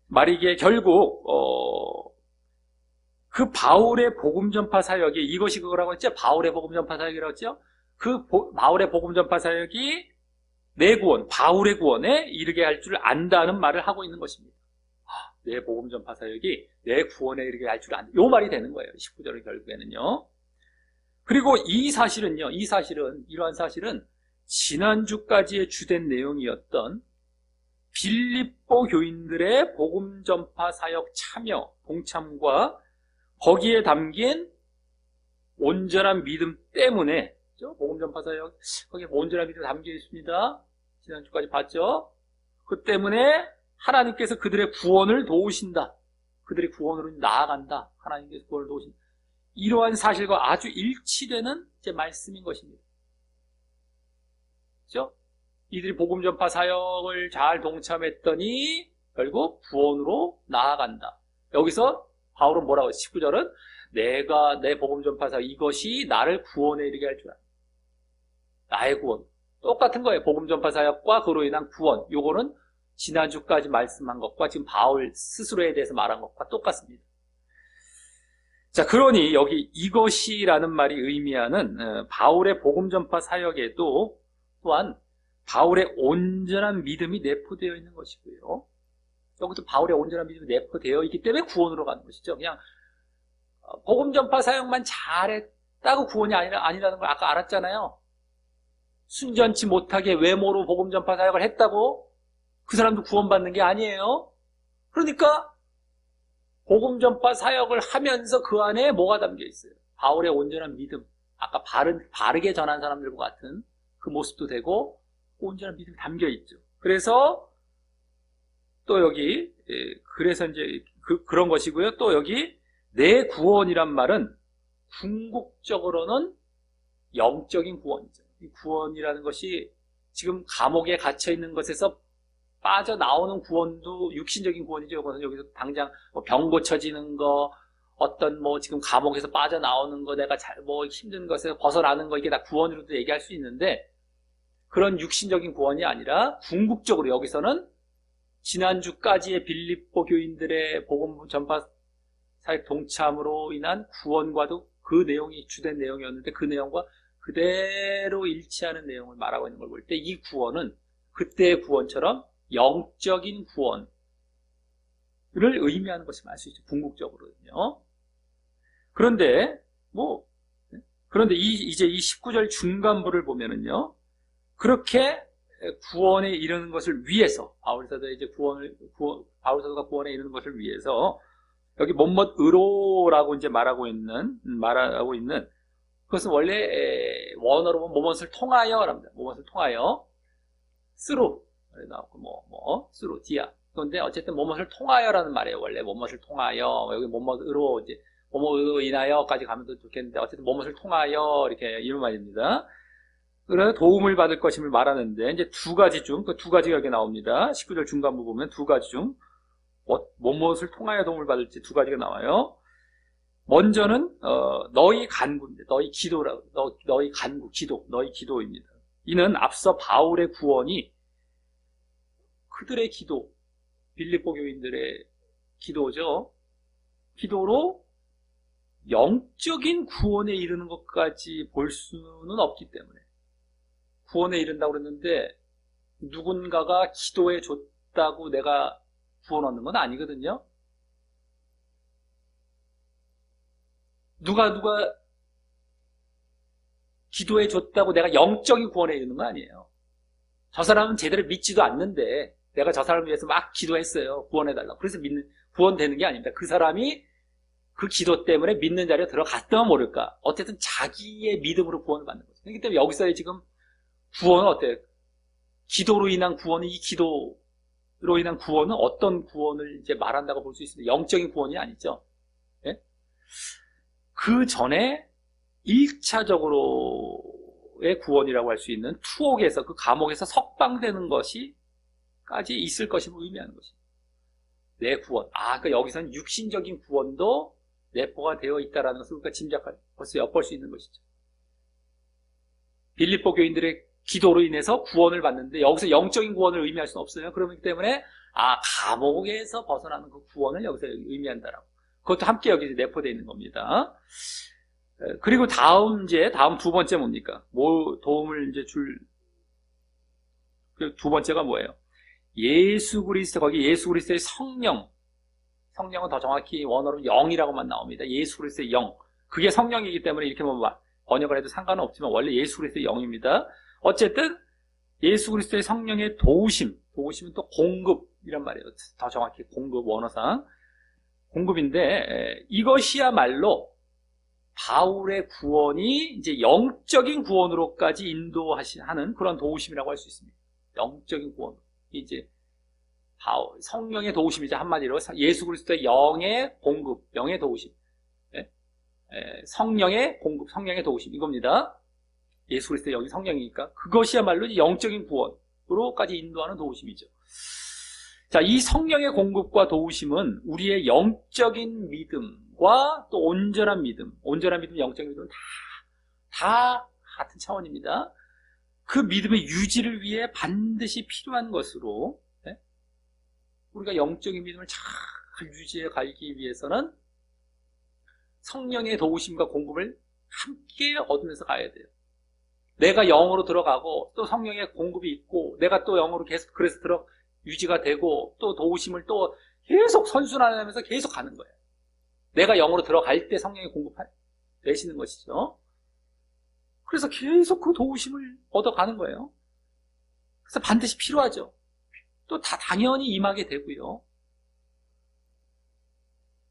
말이게 결국, 그 바울의 복음 전파 사역이 이것이 그거라고 했죠? 바울의 복음 전파 사역이라고 했죠? 그 바울의 복음 전파 사역이 내 구원, 바울의 구원에 이르게 할 줄 안다는 말을 하고 있는 것입니다. 내 복음 전파 사역이 내 구원에 이르게 할 줄 안다. 요 말이 되는 거예요. 19절의 결국에는요. 그리고 이러한 사실은 지난주까지의 주된 내용이었던 빌립보 교인들의 복음 전파 사역 참여, 동참과 거기에 담긴 온전한 믿음 때문에, 복음 전파 사역, 거기에 온전한 믿음 담겨 있습니다. 지난주까지 봤죠? 그 때문에 하나님께서 그들의 구원을 도우신다. 그들의 구원으로 나아간다. 하나님께서 구원을 도우신다. 이러한 사실과 아주 일치되는 제 말씀인 것입니다. 그렇죠? 이들이 복음 전파 사역을 잘 동참했더니 결국 구원으로 나아간다. 여기서 바울은 뭐라고 했어요? 19절은 내가 내 복음 전파 사역, 이것이 나를 구원에 이르게 할 줄 안다. 나의 구원. 똑같은 거예요. 복음 전파 사역과 그로 인한 구원. 요거는 지난주까지 말씀한 것과 지금 바울 스스로에 대해서 말한 것과 똑같습니다. 자, 그러니 여기 이것이라는 말이 의미하는 바울의 복음 전파 사역에도 또한 바울의 온전한 믿음이 내포되어 있는 것이고요. 여기도 바울의 온전한 믿음이 내포되어 있기 때문에 구원으로 가는 것이죠. 그냥 복음 전파 사역만 잘했다고 구원이 아니라는 걸 아까 알았잖아요. 순전치 못하게 외모로 복음 전파 사역을 했다고 그 사람도 구원받는 게 아니에요. 그러니까 복음 전파 사역을 하면서 그 안에 뭐가 담겨 있어요? 바울의 온전한 믿음. 아까 바르게 전한 사람들과 같은 그 모습도 되고 온전한 믿음이 담겨 있죠. 그래서 또 여기 그래서 이제 그런 것이고요. 또 여기 내 구원이란 말은 궁극적으로는 영적인 구원이죠. 이 구원이라는 것이 지금 감옥에 갇혀 있는 것에서 빠져나오는 구원도 육신적인 구원이죠. 이것은 여기서 당장 뭐 병 고쳐지는 거, 어떤 뭐 지금 감옥에서 빠져나오는 거, 내가 뭐 힘든 것에서 벗어나는 거, 이게 다 구원으로도 얘기할 수 있는데, 그런 육신적인 구원이 아니라 궁극적으로 여기서는 지난주까지의 빌립보 교인들의 복음 전파 사역 동참으로 인한 구원과도 그 내용이 주된 내용이었는데, 그 내용과 그대로 일치하는 내용을 말하고 있는 걸 볼 때, 이 구원은 그때의 구원처럼 영적인 구원을 의미하는 것을 알 수 있죠. 궁극적으로는요. 그런데 이제 이 19절 중간부를 보면은요, 그렇게 구원에 이르는 것을 위해서, 바울사도가 구원에 이르는 것을 위해서, 여기 뭐뭇으로라고 이제 말하고 있는, 그것은 원래 원어로 보면 뭐뭇을 통하여랍니다. 뭐뭇을 통하여, 쓰로, 나왔고, 쓰로, 디아. 그런데 어쨌든 뭐뭇을 통하여라는 말이에요. 원래 뭐뭇을 통하여, 여기 뭐뭇으로, 이제, 뭐뭇으로 인하여까지 가면 더 좋겠는데, 어쨌든 뭐뭇을 통하여, 이렇게 이런 말입니다. 그래서 도움을 받을 것임을 말하는데, 이제 두 가지 중, 그 두 가지가 여기 나옵니다. 19절 중간부 보면 두 가지 중, 무엇을 통하여 도움을 받을지 두 가지가 나와요. 먼저는, 너희 간구입니다. 너희 기도라고, 너희 간구, 기도, 너희 기도입니다. 이는 앞서 바울의 구원이 그들의 기도, 빌립보 교인들의 기도죠. 기도로 영적인 구원에 이르는 것까지 볼 수는 없기 때문에, 구원에 이른다고 그랬는데 누군가가 기도해 줬다고 내가 구원 얻는 건 아니거든요. 누가 기도해 줬다고 내가 영적인 구원에 이르는 건 아니에요. 저 사람은 제대로 믿지도 않는데 내가 저 사람을 위해서 막 기도했어요. 구원해달라고. 그래서 구원되는 게 아닙니다. 그 사람이 그 기도 때문에 믿는 자리에 들어갔다면 모를까. 어쨌든 자기의 믿음으로 구원을 받는 거죠. 그렇기 때문에 여기서의 지금 구원은 어때요? 기도로 인한 구원은, 이 기도로 인한 구원은 어떤 구원을 이제 말한다고 볼 수 있습니다. 영적인 구원이 아니죠. 예? 그 전에 1차적으로의 구원이라고 할 수 있는 투옥에서, 그 감옥에서 석방되는 것이까지 있을 것임을 의미하는 것입니다. 내 구원. 그러니까 여기서는 육신적인 구원도 내포가 되어 있다는 것을 우리가 벌써 엿볼 수 있는 것이죠. 빌립보 교인들의 기도로 인해서 구원을 받는데 여기서 영적인 구원을 의미할 수는 없어요. 그렇기 때문에 감옥에서 벗어나는 그 구원을 여기서 의미한다라고. 그것도 함께 여기서 내포되어 있는 겁니다. 그리고 다음 두 번째 뭡니까? 도움을 이제 그 두 번째가 뭐예요? 예수 그리스도, 거기 예수 그리스도의 성령은 더 정확히 원어로 영이라고만 나옵니다. 예수 그리스도의 영. 그게 성령이기 때문에 이렇게 번역을 해도 상관은 없지만 원래 예수 그리스도의 영입니다. 어쨌든 예수 그리스도의 성령의 도우심은 또 공급이란 말이에요. 더 정확히 공급, 원어상 공급인데, 이것이야말로 바울의 구원이 이제 영적인 구원으로까지 인도하는 그런 도우심이라고 할 수 있습니다. 영적인 구원. 이제 성령의 도우심이죠. 한마디로 예수 그리스도의 영의 공급, 영의 도우심. 성령의 공급, 성령의 도우심, 이겁니다. 예수 그리스도의 영이 성령이니까 그것이야말로 영적인 구원으로까지 인도하는 도우심이죠. 자, 이 성령의 공급과 도우심은 우리의 영적인 믿음과 또 온전한 믿음, 영적인 믿음은 다 같은 차원입니다. 그 믿음의 유지를 위해 반드시 필요한 것으로, 우리가 영적인 믿음을 잘 유지해 가기 위해서는 성령의 도우심과 공급을 함께 얻으면서 가야 돼요. 내가 영으로 들어가고 또 성령의 공급이 있고 내가 또 영으로 계속 그래서 유지가 되고 또 도우심을 또 계속 선순환하면서 계속 가는 거예요. 내가 영으로 들어갈 때 성령의 공급을 내시는 것이죠. 그래서 계속 그 도우심을 얻어가는 거예요. 그래서 반드시 필요하죠. 또 당연히 임하게 되고요.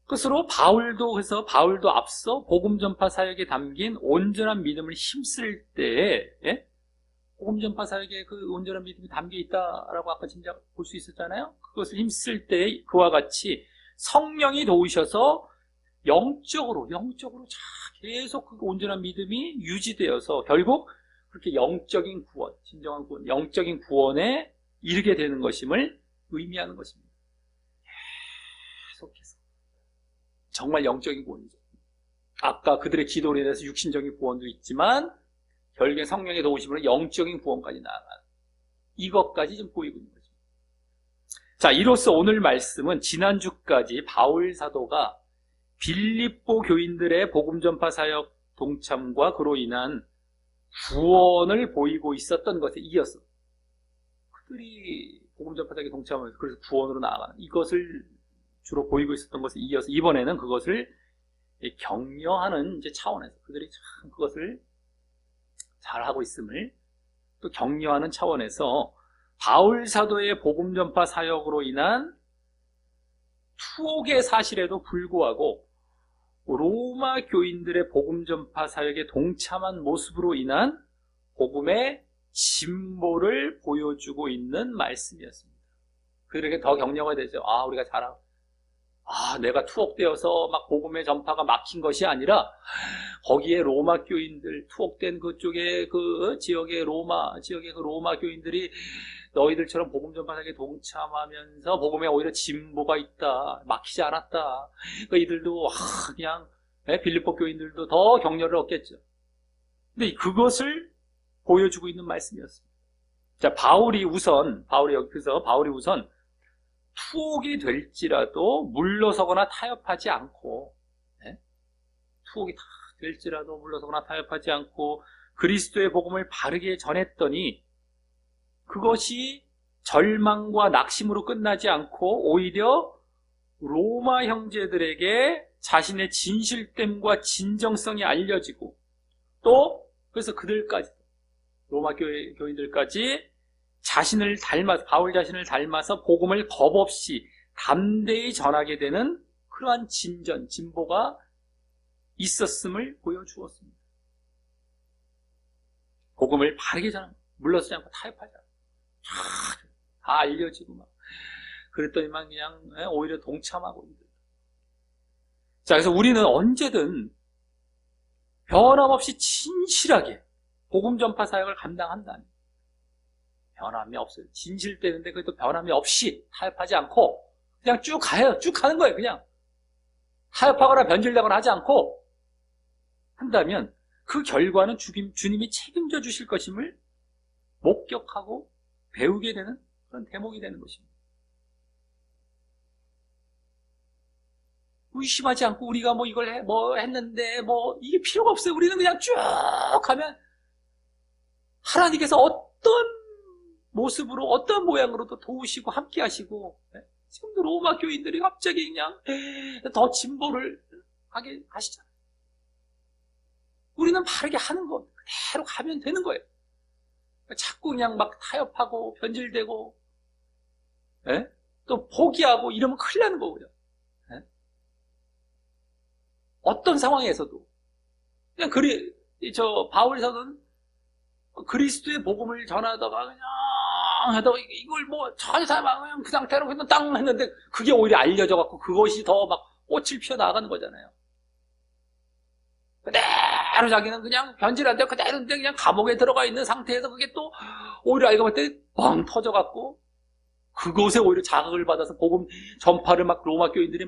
그것으로 바울도 앞서 복음 전파 사역에 담긴 온전한 믿음을 힘쓸 때에, 복음 전파 사역에 그 온전한 믿음이 담겨 있다라고 아까 짐작 볼 수 있었잖아요. 그것을 힘쓸 때 그와 같이 성령이 도우셔서 영적으로 계속 그 온전한 믿음이 유지되어서 결국 그렇게 영적인 구원, 진정한 구원, 영적인 구원에 이르게 되는 것임을 의미하는 것입니다. 계속해서 정말 영적인 구원이죠. 아까 그들의 기도로 인해서 육신적인 구원도 있지만 결국에 성령의 도우심으로 영적인 구원까지 나아가는 이것까지 좀 보이고 있는 거죠. 자, 이로써 오늘 말씀은 지난주까지 바울 사도가 빌립보 교인들의 복음 전파 사역 동참과 그로 인한 구원을 보이고 있었던 것에 이어서 그들이 복음 전파 사역에 동참하면서 그래서 구원으로 나아가는 이것을 주로 보이고 있었던 것에 이어서 이번에는 그것을 격려하는 이제 차원에서 그들이 참 그것을 잘하고 있음을 또 격려하는 차원에서 바울 사도의 복음 전파 사역으로 인한 투옥의 사실에도 불구하고 로마 교인들의 복음 전파 사역에 동참한 모습으로 인한 복음의 진보를 보여주고 있는 말씀이었습니다. 그들에게 더 격려가 되죠. 우리가 잘하고 내가 투옥되어서 막 복음의 전파가 막힌 것이 아니라 거기에 로마 교인들 투옥된 그쪽에 그 지역의 로마 교인들이 너희들처럼 복음 전파사역에 동참하면서 복음에 오히려 진보가 있다, 막히지 않았다. 그러니까 이들도 그냥 빌립보 교인들도 더 격려를 얻겠죠. 근데 그것을 보여주고 있는 말씀이었습니다. 자, 바울이 우선 투옥이 될지라도 물러서거나 타협하지 않고, 투옥이 될지라도 물러서거나 타협하지 않고 그리스도의 복음을 바르게 전했더니 그것이 절망과 낙심으로 끝나지 않고 오히려 로마 형제들에게 자신의 진실됨과 진정성이 알려지고 또 그래서 그들까지 로마 교인들까지 바울 자신을 닮아서 복음을 겁없이 담대히 전하게 되는 그러한 진보가 있었음을 보여주었습니다. 복음을 바르게 전하고 물러서지 않고 타협하지 않고 다 알려지고 막 그랬더니만 그냥 오히려 동참하고 있는. 자, 그래서 우리는 언제든 변함없이 진실하게 복음 전파 사역을 감당한다는 변함이 없어요. 진실되는데 그래도 변함이 없이 타협하지 않고 그냥 쭉 가요. 쭉 가는 거예요. 그냥 타협하거나 변질되거나 하지 않고 한다면 그 결과는 주님이 책임져 주실 것임을 목격하고 배우게 되는 그런 대목이 되는 것입니다. 의심하지 않고 우리가 이걸 했는데 이게 필요가 없어요. 우리는 그냥 쭉 가면 하나님께서 어떤 모습으로 어떤 모양으로도 도우시고 함께 하시고 지금도 로마 교인들이 갑자기 그냥 더 진보를 하게 하시잖아요. 우리는 바르게 하는 것 그대로 가면 되는 거예요. 자꾸 그냥 막 타협하고 변질되고 또 포기하고 이러면 큰일 나는 거고요. 어떤 상황에서도 그냥 바울 사도는 그리스도의 복음을 전하다가 그냥 하다가 이걸 전혀 그냥 그 상태로 그냥 땅 했는데 그게 오히려 알려져 갖고 그것이 더 막 꽃을 피워 나가는 거잖아요. 그대로 자기는 그냥 변질한데 그대로 그냥 감옥에 들어가 있는 상태에서 그게 또 오히려 알고 봤더니 뻥 터져갖고 그곳에 오히려 자극을 받아서 복음 전파를 막 로마 교인들이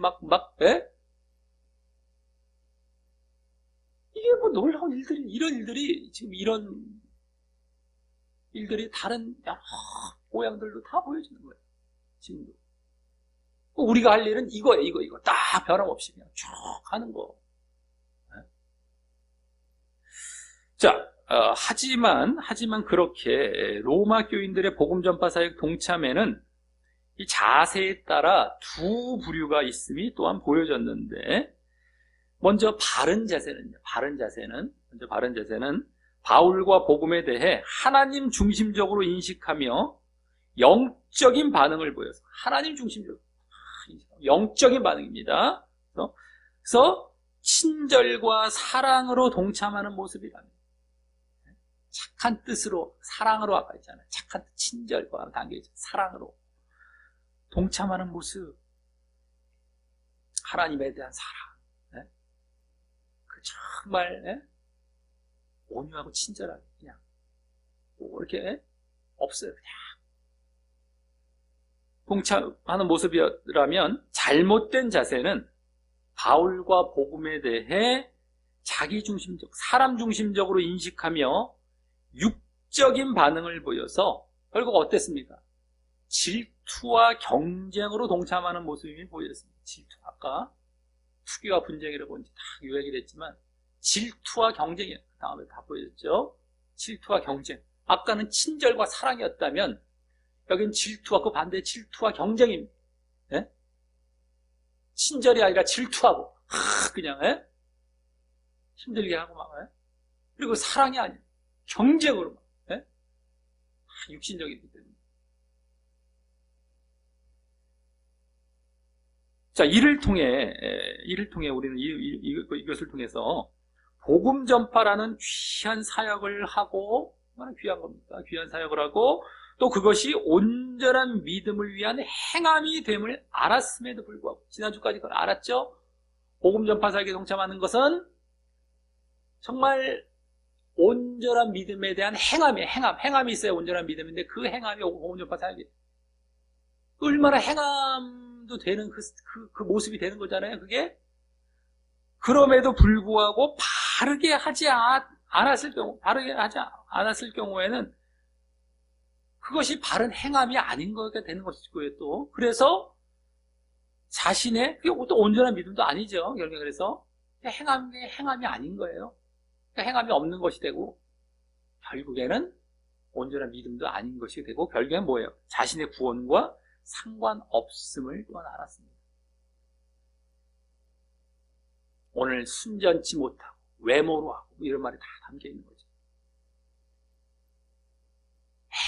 이게 놀라운 일들이 이런 일들이 지금 이런 일들이 다른 여러 모양들도 다 보여주는 거예요. 지금도 우리가 할 일은 이거 딱 변함없이 그냥 쭉 하는 거. 자, 하지만 그렇게 로마 교인들의 복음 전파 사역 동참에는 이 자세에 따라 두 부류가 있음이 또한 보여졌는데 먼저 바른 자세는 바울과 복음에 대해 하나님 중심적으로 인식하며 영적인 반응을 보여서 하나님 중심적으로 영적인 반응입니다. 그래서 친절과 사랑으로 동참하는 모습이라는 착한 뜻으로 사랑으로 아까 했잖아요. 착한 뜻, 친절과 담겨있죠. 사랑으로 동참하는 모습, 하나님에 대한 사랑, 그 정말 온유하고 친절하게 그냥 이렇게 없어요. 그냥 동참하는 모습이라면 잘못된 자세는 바울과 복음에 대해 자기중심적, 사람 중심적으로 인식하며 육적인 반응을 보여서 결국 어땠습니까? 질투와 경쟁으로 동참하는 모습이 보였습니다. 질투, 아까 투기와 분쟁이라고 이제 다 요약이 됐지만 질투와 경쟁이 그 다음에 다 보였죠. 질투와 경쟁. 아까는 친절과 사랑이었다면 여기는 질투와 그 반대의 질투와 경쟁입니다. 예? 친절이 아니라 질투하고 그냥 힘들게 하고 막 그리고 사랑이 아니라 경쟁으로 막 육신적이기 때문에. 자, 이를 통해 우리는 이것을 통해서 복음 전파라는 귀한 사역을 하고, 얼마나 귀한 겁니까? 귀한 사역을 하고, 또 그것이 온전한 믿음을 위한 행함이 됨을 알았음에도 불구하고, 지난주까지 그걸 알았죠? 복음 전파 사역에 동참하는 것은 정말 온전한 믿음에 대한 행함이에요. 행함이 있어야 온전한 믿음인데 그 행함이 복음 전파 사역이에요. 얼마나 행함도 되는 그 모습이 되는 거잖아요, 그게. 그럼에도 불구하고 바르게 하지 않았을 경우에는 그것이 바른 행함이 아닌 거가 되는 것이고요, 또. 그래서 자신의, 또 온전한 믿음도 아니죠, 결국에. 그래서 행함이 아닌 거예요. 행함이 없는 것이 되고, 결국에는 온전한 믿음도 아닌 것이 되고, 결국엔 뭐예요? 자신의 구원과 상관없음을 또한 알았습니다. 오늘 순전치 못하고 외모로 하고 이런 말이 다 담겨 있는 거죠.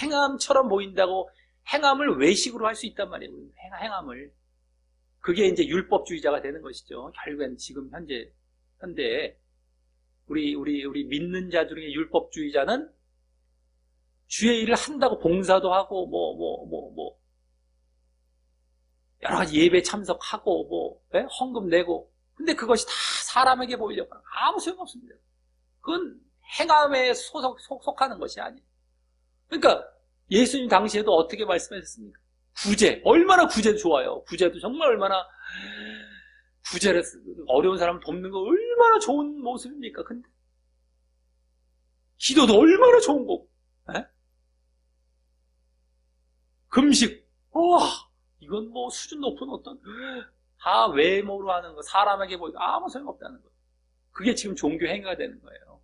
행함처럼 보인다고 행함을 외식으로 할 수 있단 말이에요. 행함을. 그게 이제 율법주의자가 되는 것이죠. 결국엔 지금 현대 우리 믿는 자 중에 율법주의자는 주의 일을 한다고 봉사도 하고 여러 가지 예배 참석하고 헌금 내고, 근데 그것이 다 사람에게 보이려고 하는 아무 소용없습니다. 그건 행함에 속하는 것이 아니에요. 그러니까 예수님 당시에도 어떻게 말씀하셨습니까? 구제, 얼마나 구제도 좋아요. 구제도 정말 얼마나, 구제를 어려운 사람 돕는 거 얼마나 좋은 모습입니까? 근데 기도도 얼마나 좋은 거고, 금식, 이건 뭐 수준 높은 어떤 다 외모로 하는 거, 사람에게 보이가 아무 소용없다는 거예요. 그게 지금 종교 행위가 되는 거예요.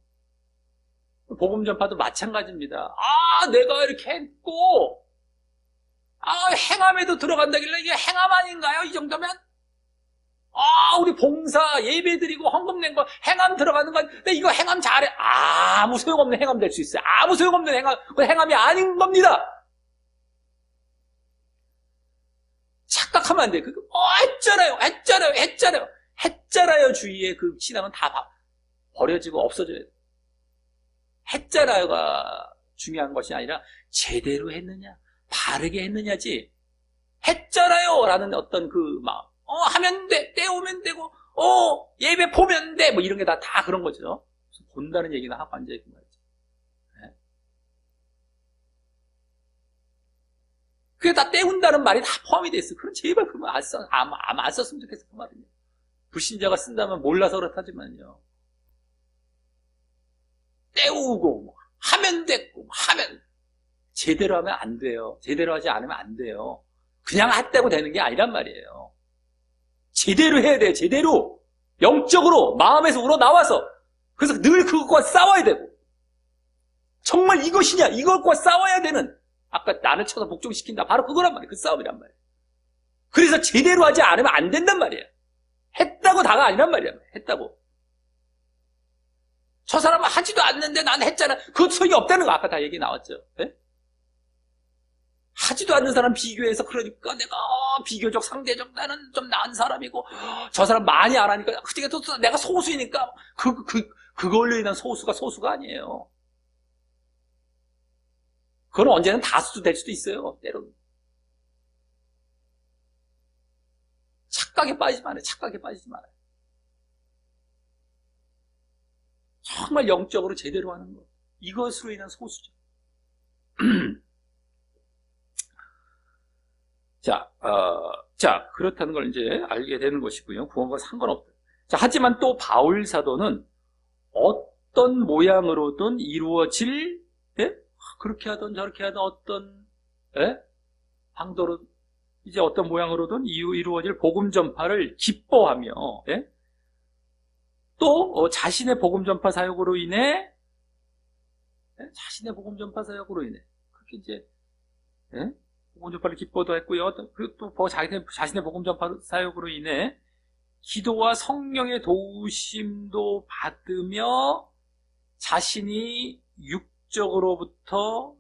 복음 전파도 마찬가지입니다. 내가 이렇게 했고, 행함에도 들어간다길래 이게 행함 아닌가요? 이 정도면? 우리 봉사, 예배 드리고 헌금 낸 거 행함 들어가는 건, 근데 이거 행함 잘해. 아무 소용없는 행함 될 수 있어요. 아무 소용없는 행함, 그건 행함이 아닌 겁니다. 착각하면 안 돼요. 했잖아요 주의에 그 신앙은 다 버려지고 없어져야 돼요. 했잖아요가 중요한 것이 아니라 제대로 했느냐, 바르게 했느냐지. 했잖아요 라는 어떤 그 마음. 하면 돼, 때우면 되고, 예배 보면 돼, 뭐 이런 게 다 그런 거죠. 본다는 얘기는 하고 앉아있고 말이죠. 그게 다 때운다는 말이 다 포함이 돼 있어. 그럼 제발 그 말 안 썼으면 좋겠어, 그 말은요. 불신자가 쓴다면 몰라서 그렇다지만요. 때우고, 하면 됐고, 제대로 하면 안 돼요. 제대로 하지 않으면 안 돼요. 그냥 했다고 되는 게 아니란 말이에요. 제대로 해야 돼요, 제대로. 영적으로, 마음에서 우러나와서. 그래서 늘 그것과 싸워야 되고. 정말 이것이냐, 이것과 싸워야 되는. 아까 나를 쳐서 복종시킨다. 바로 그거란 말이에요. 그 싸움이란 말이에요. 그래서 제대로 하지 않으면 안 된단 말이에요. 했다고 다가 아니란 말이에요. 했다고. 저 사람은 하지도 않는데 난 했잖아. 그것도 소용이 없다는 거 아까 다 얘기 나왔죠. 네? 하지도 않는 사람 비교해서 그러니까 내가 비교적 상대적 나는 좀 나은 사람이고 저 사람 많이 안 하니까 그때 또 내가 소수이니까 그걸로 인한 소수가 아니에요. 그건 언제는 다수도 될 수도 있어요. 때로는. 착각에 빠지지 말아요. 정말 영적으로 제대로 하는 것. 이것으로 인한 소수죠. 자, 그렇다는 걸 이제 알게 되는 것이고요. 구원과 상관없다. 자, 하지만 또 바울 사도는 어떤 모양으로든 이루어질, 예? 그렇게 하든 저렇게 하든 어떤, 예? 방도로, 이제 어떤 모양으로든 이루어질 복음 전파를 기뻐하며, 예? 또, 자신의 복음 전파 사역으로 인해, 예? 자신의 복음 전파 사역으로 인해, 그렇게 이제, 예? 복음 전파를 기뻐도 했고요. 그리고 또 자신의 복음 전파 사역으로 인해 기도와 성령의 도우심도 받으며 자신이 육적으로부터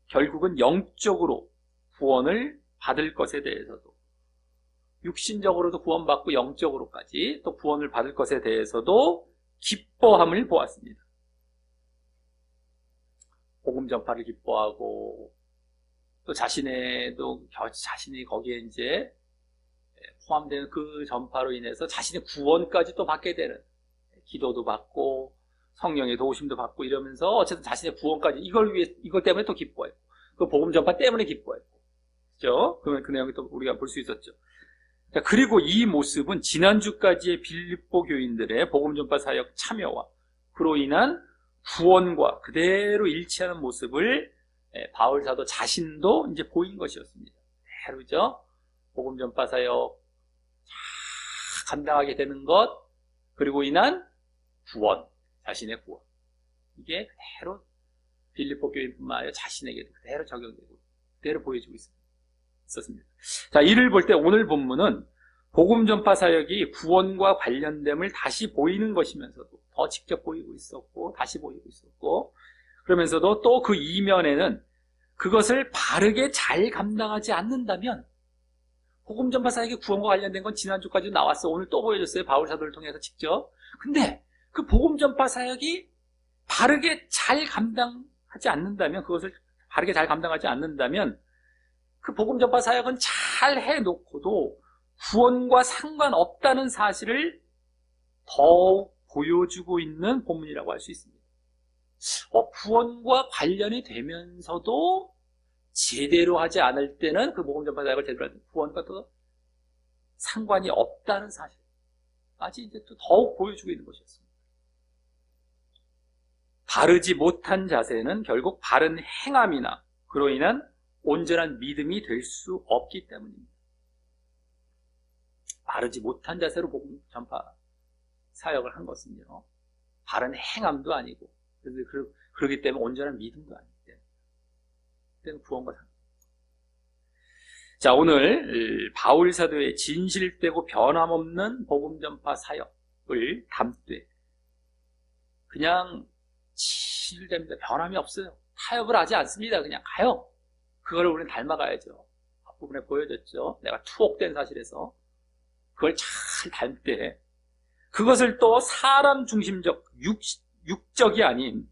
결국은 영적으로 구원을 받을 것에 대해서도, 육신적으로도 구원받고 영적으로까지 또 구원을 받을 것에 대해서도 기뻐함을 보았습니다. 복음 전파를 기뻐하고 또 자신이 거기에 이제 포함되는 그 전파로 인해서 자신의 구원까지 또 받게 되는, 기도도 받고 성령의 도우심도 받고 이러면서 어쨌든 자신의 구원까지 이걸 때문에 또 기뻐했고, 그 복음 전파 때문에 기뻐했고, 그죠? 그러면 그 내용을 또 우리가 볼 수 있었죠. 자, 그리고 이 모습은 지난주까지의 빌립보 교인들의 복음 전파 사역 참여와 그로 인한 구원과 그대로 일치하는 모습을 바울 사도 자신도 이제 보인 것이었습니다. 그대로죠. 복음 전파 사역 감당하게 되는 것, 그리고 인한 구원, 자신의 구원. 이게 그대로 빌립보 교인뿐만 아니라 자신에게도 그대로 적용되고 그대로 보여주고 있었습니다. 자, 이를 볼 때 오늘 본문은 복음 전파 사역이 구원과 관련됨을 다시 보이는 것이면서도 더 직접 보이고 있었고 다시 보이고 있었고, 그러면서도 또 그 이면에는 그것을 바르게 잘 감당하지 않는다면, 복음 전파 사역이 구원과 관련된 건 지난주까지도 나왔어. 오늘 또 보여줬어요. 바울 사도를 통해서 직접. 근데 그 복음 전파 사역이 바르게 잘 감당하지 않는다면, 그것을 바르게 잘 감당하지 않는다면 그 복음 전파 사역은 잘 해놓고도 구원과 상관없다는 사실을 더욱 보여주고 있는 본문이라고 할 수 있습니다. 구원과 관련이 되면서도 제대로 하지 않을 때는 그 복음 전파 사역을 제대로 하는, 구원과 또 상관이 없다는 사실까지 이제 또 더욱 보여주고 있는 것이었습니다. 바르지 못한 자세는 결국 바른 행함이나 그로 인한 온전한 믿음이 될 수 없기 때문입니다. 바르지 못한 자세로 복음 전파 사역을 한 것은요, 바른 행함도 아니고, 그렇기 때문에 온전한 믿음도 아니기 때문에, 그때는 구원과 상관. 자, 오늘 바울 사도의 진실되고 변함없는 복음 전파 사역을 담되 그냥 진실됩니다. 변함이 없어요. 타협을 하지 않습니다. 그냥 가요. 그걸 우리는 닮아가야죠. 앞부분에 보여줬죠. 내가 투옥된 사실에서 그걸 잘 닮되, 그것을 또 사람 중심적, 육적이 아닌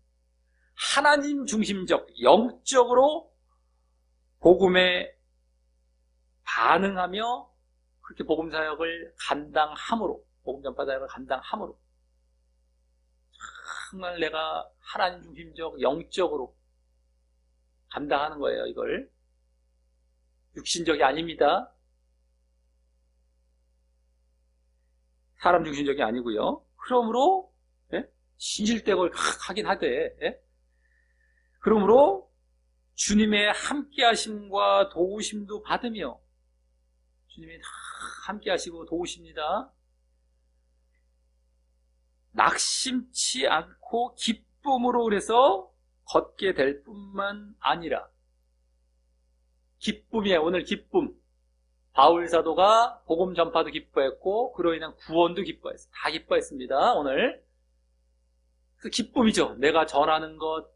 하나님 중심적, 영적으로 복음에 반응하며 그렇게 복음 사역을 감당함으로, 복음 전파 사역을 감당함으로 정말 내가 하나님 중심적, 영적으로 감당하는 거예요. 이걸 육신적이 아닙니다. 사람 중심적이 아니고요. 그러므로 진실되고 하긴 하되, 그러므로 주님의 함께하심과 도우심도 받으며, 주님이 함께하시고 도우십니다. 낙심치 않고 기쁨으로 그래서 걷게 될 뿐만 아니라, 기쁨이에요. 오늘 기쁨. 바울 사도가 복음 전파도 기뻐했고 그로 인한 구원도 기뻐했어요. 다 기뻐했습니다. 오늘 그 기쁨이죠. 내가 전하는 것,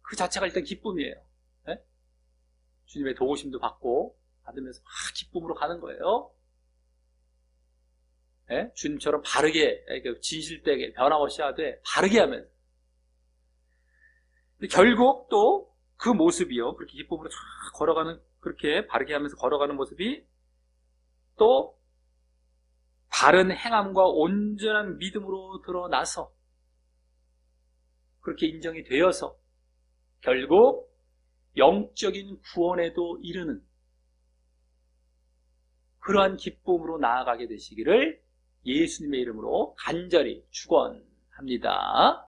그 자체가 일단 기쁨이에요. 주님의 도우심도 받으면서 기쁨으로 가는 거예요. 주님처럼 바르게, 진실되게, 변함없이 하되 바르게 하면서. 결국 또 그 모습이요, 그렇게 기쁨으로 쫙 걸어가는, 그렇게 바르게 하면서 걸어가는 모습이 또 바른 행함과 온전한 믿음으로 드러나서, 그렇게 인정이 되어서 결국 영적인 구원에도 이르는 그러한 기쁨으로 나아가게 되시기를 예수님의 이름으로 간절히 축원합니다.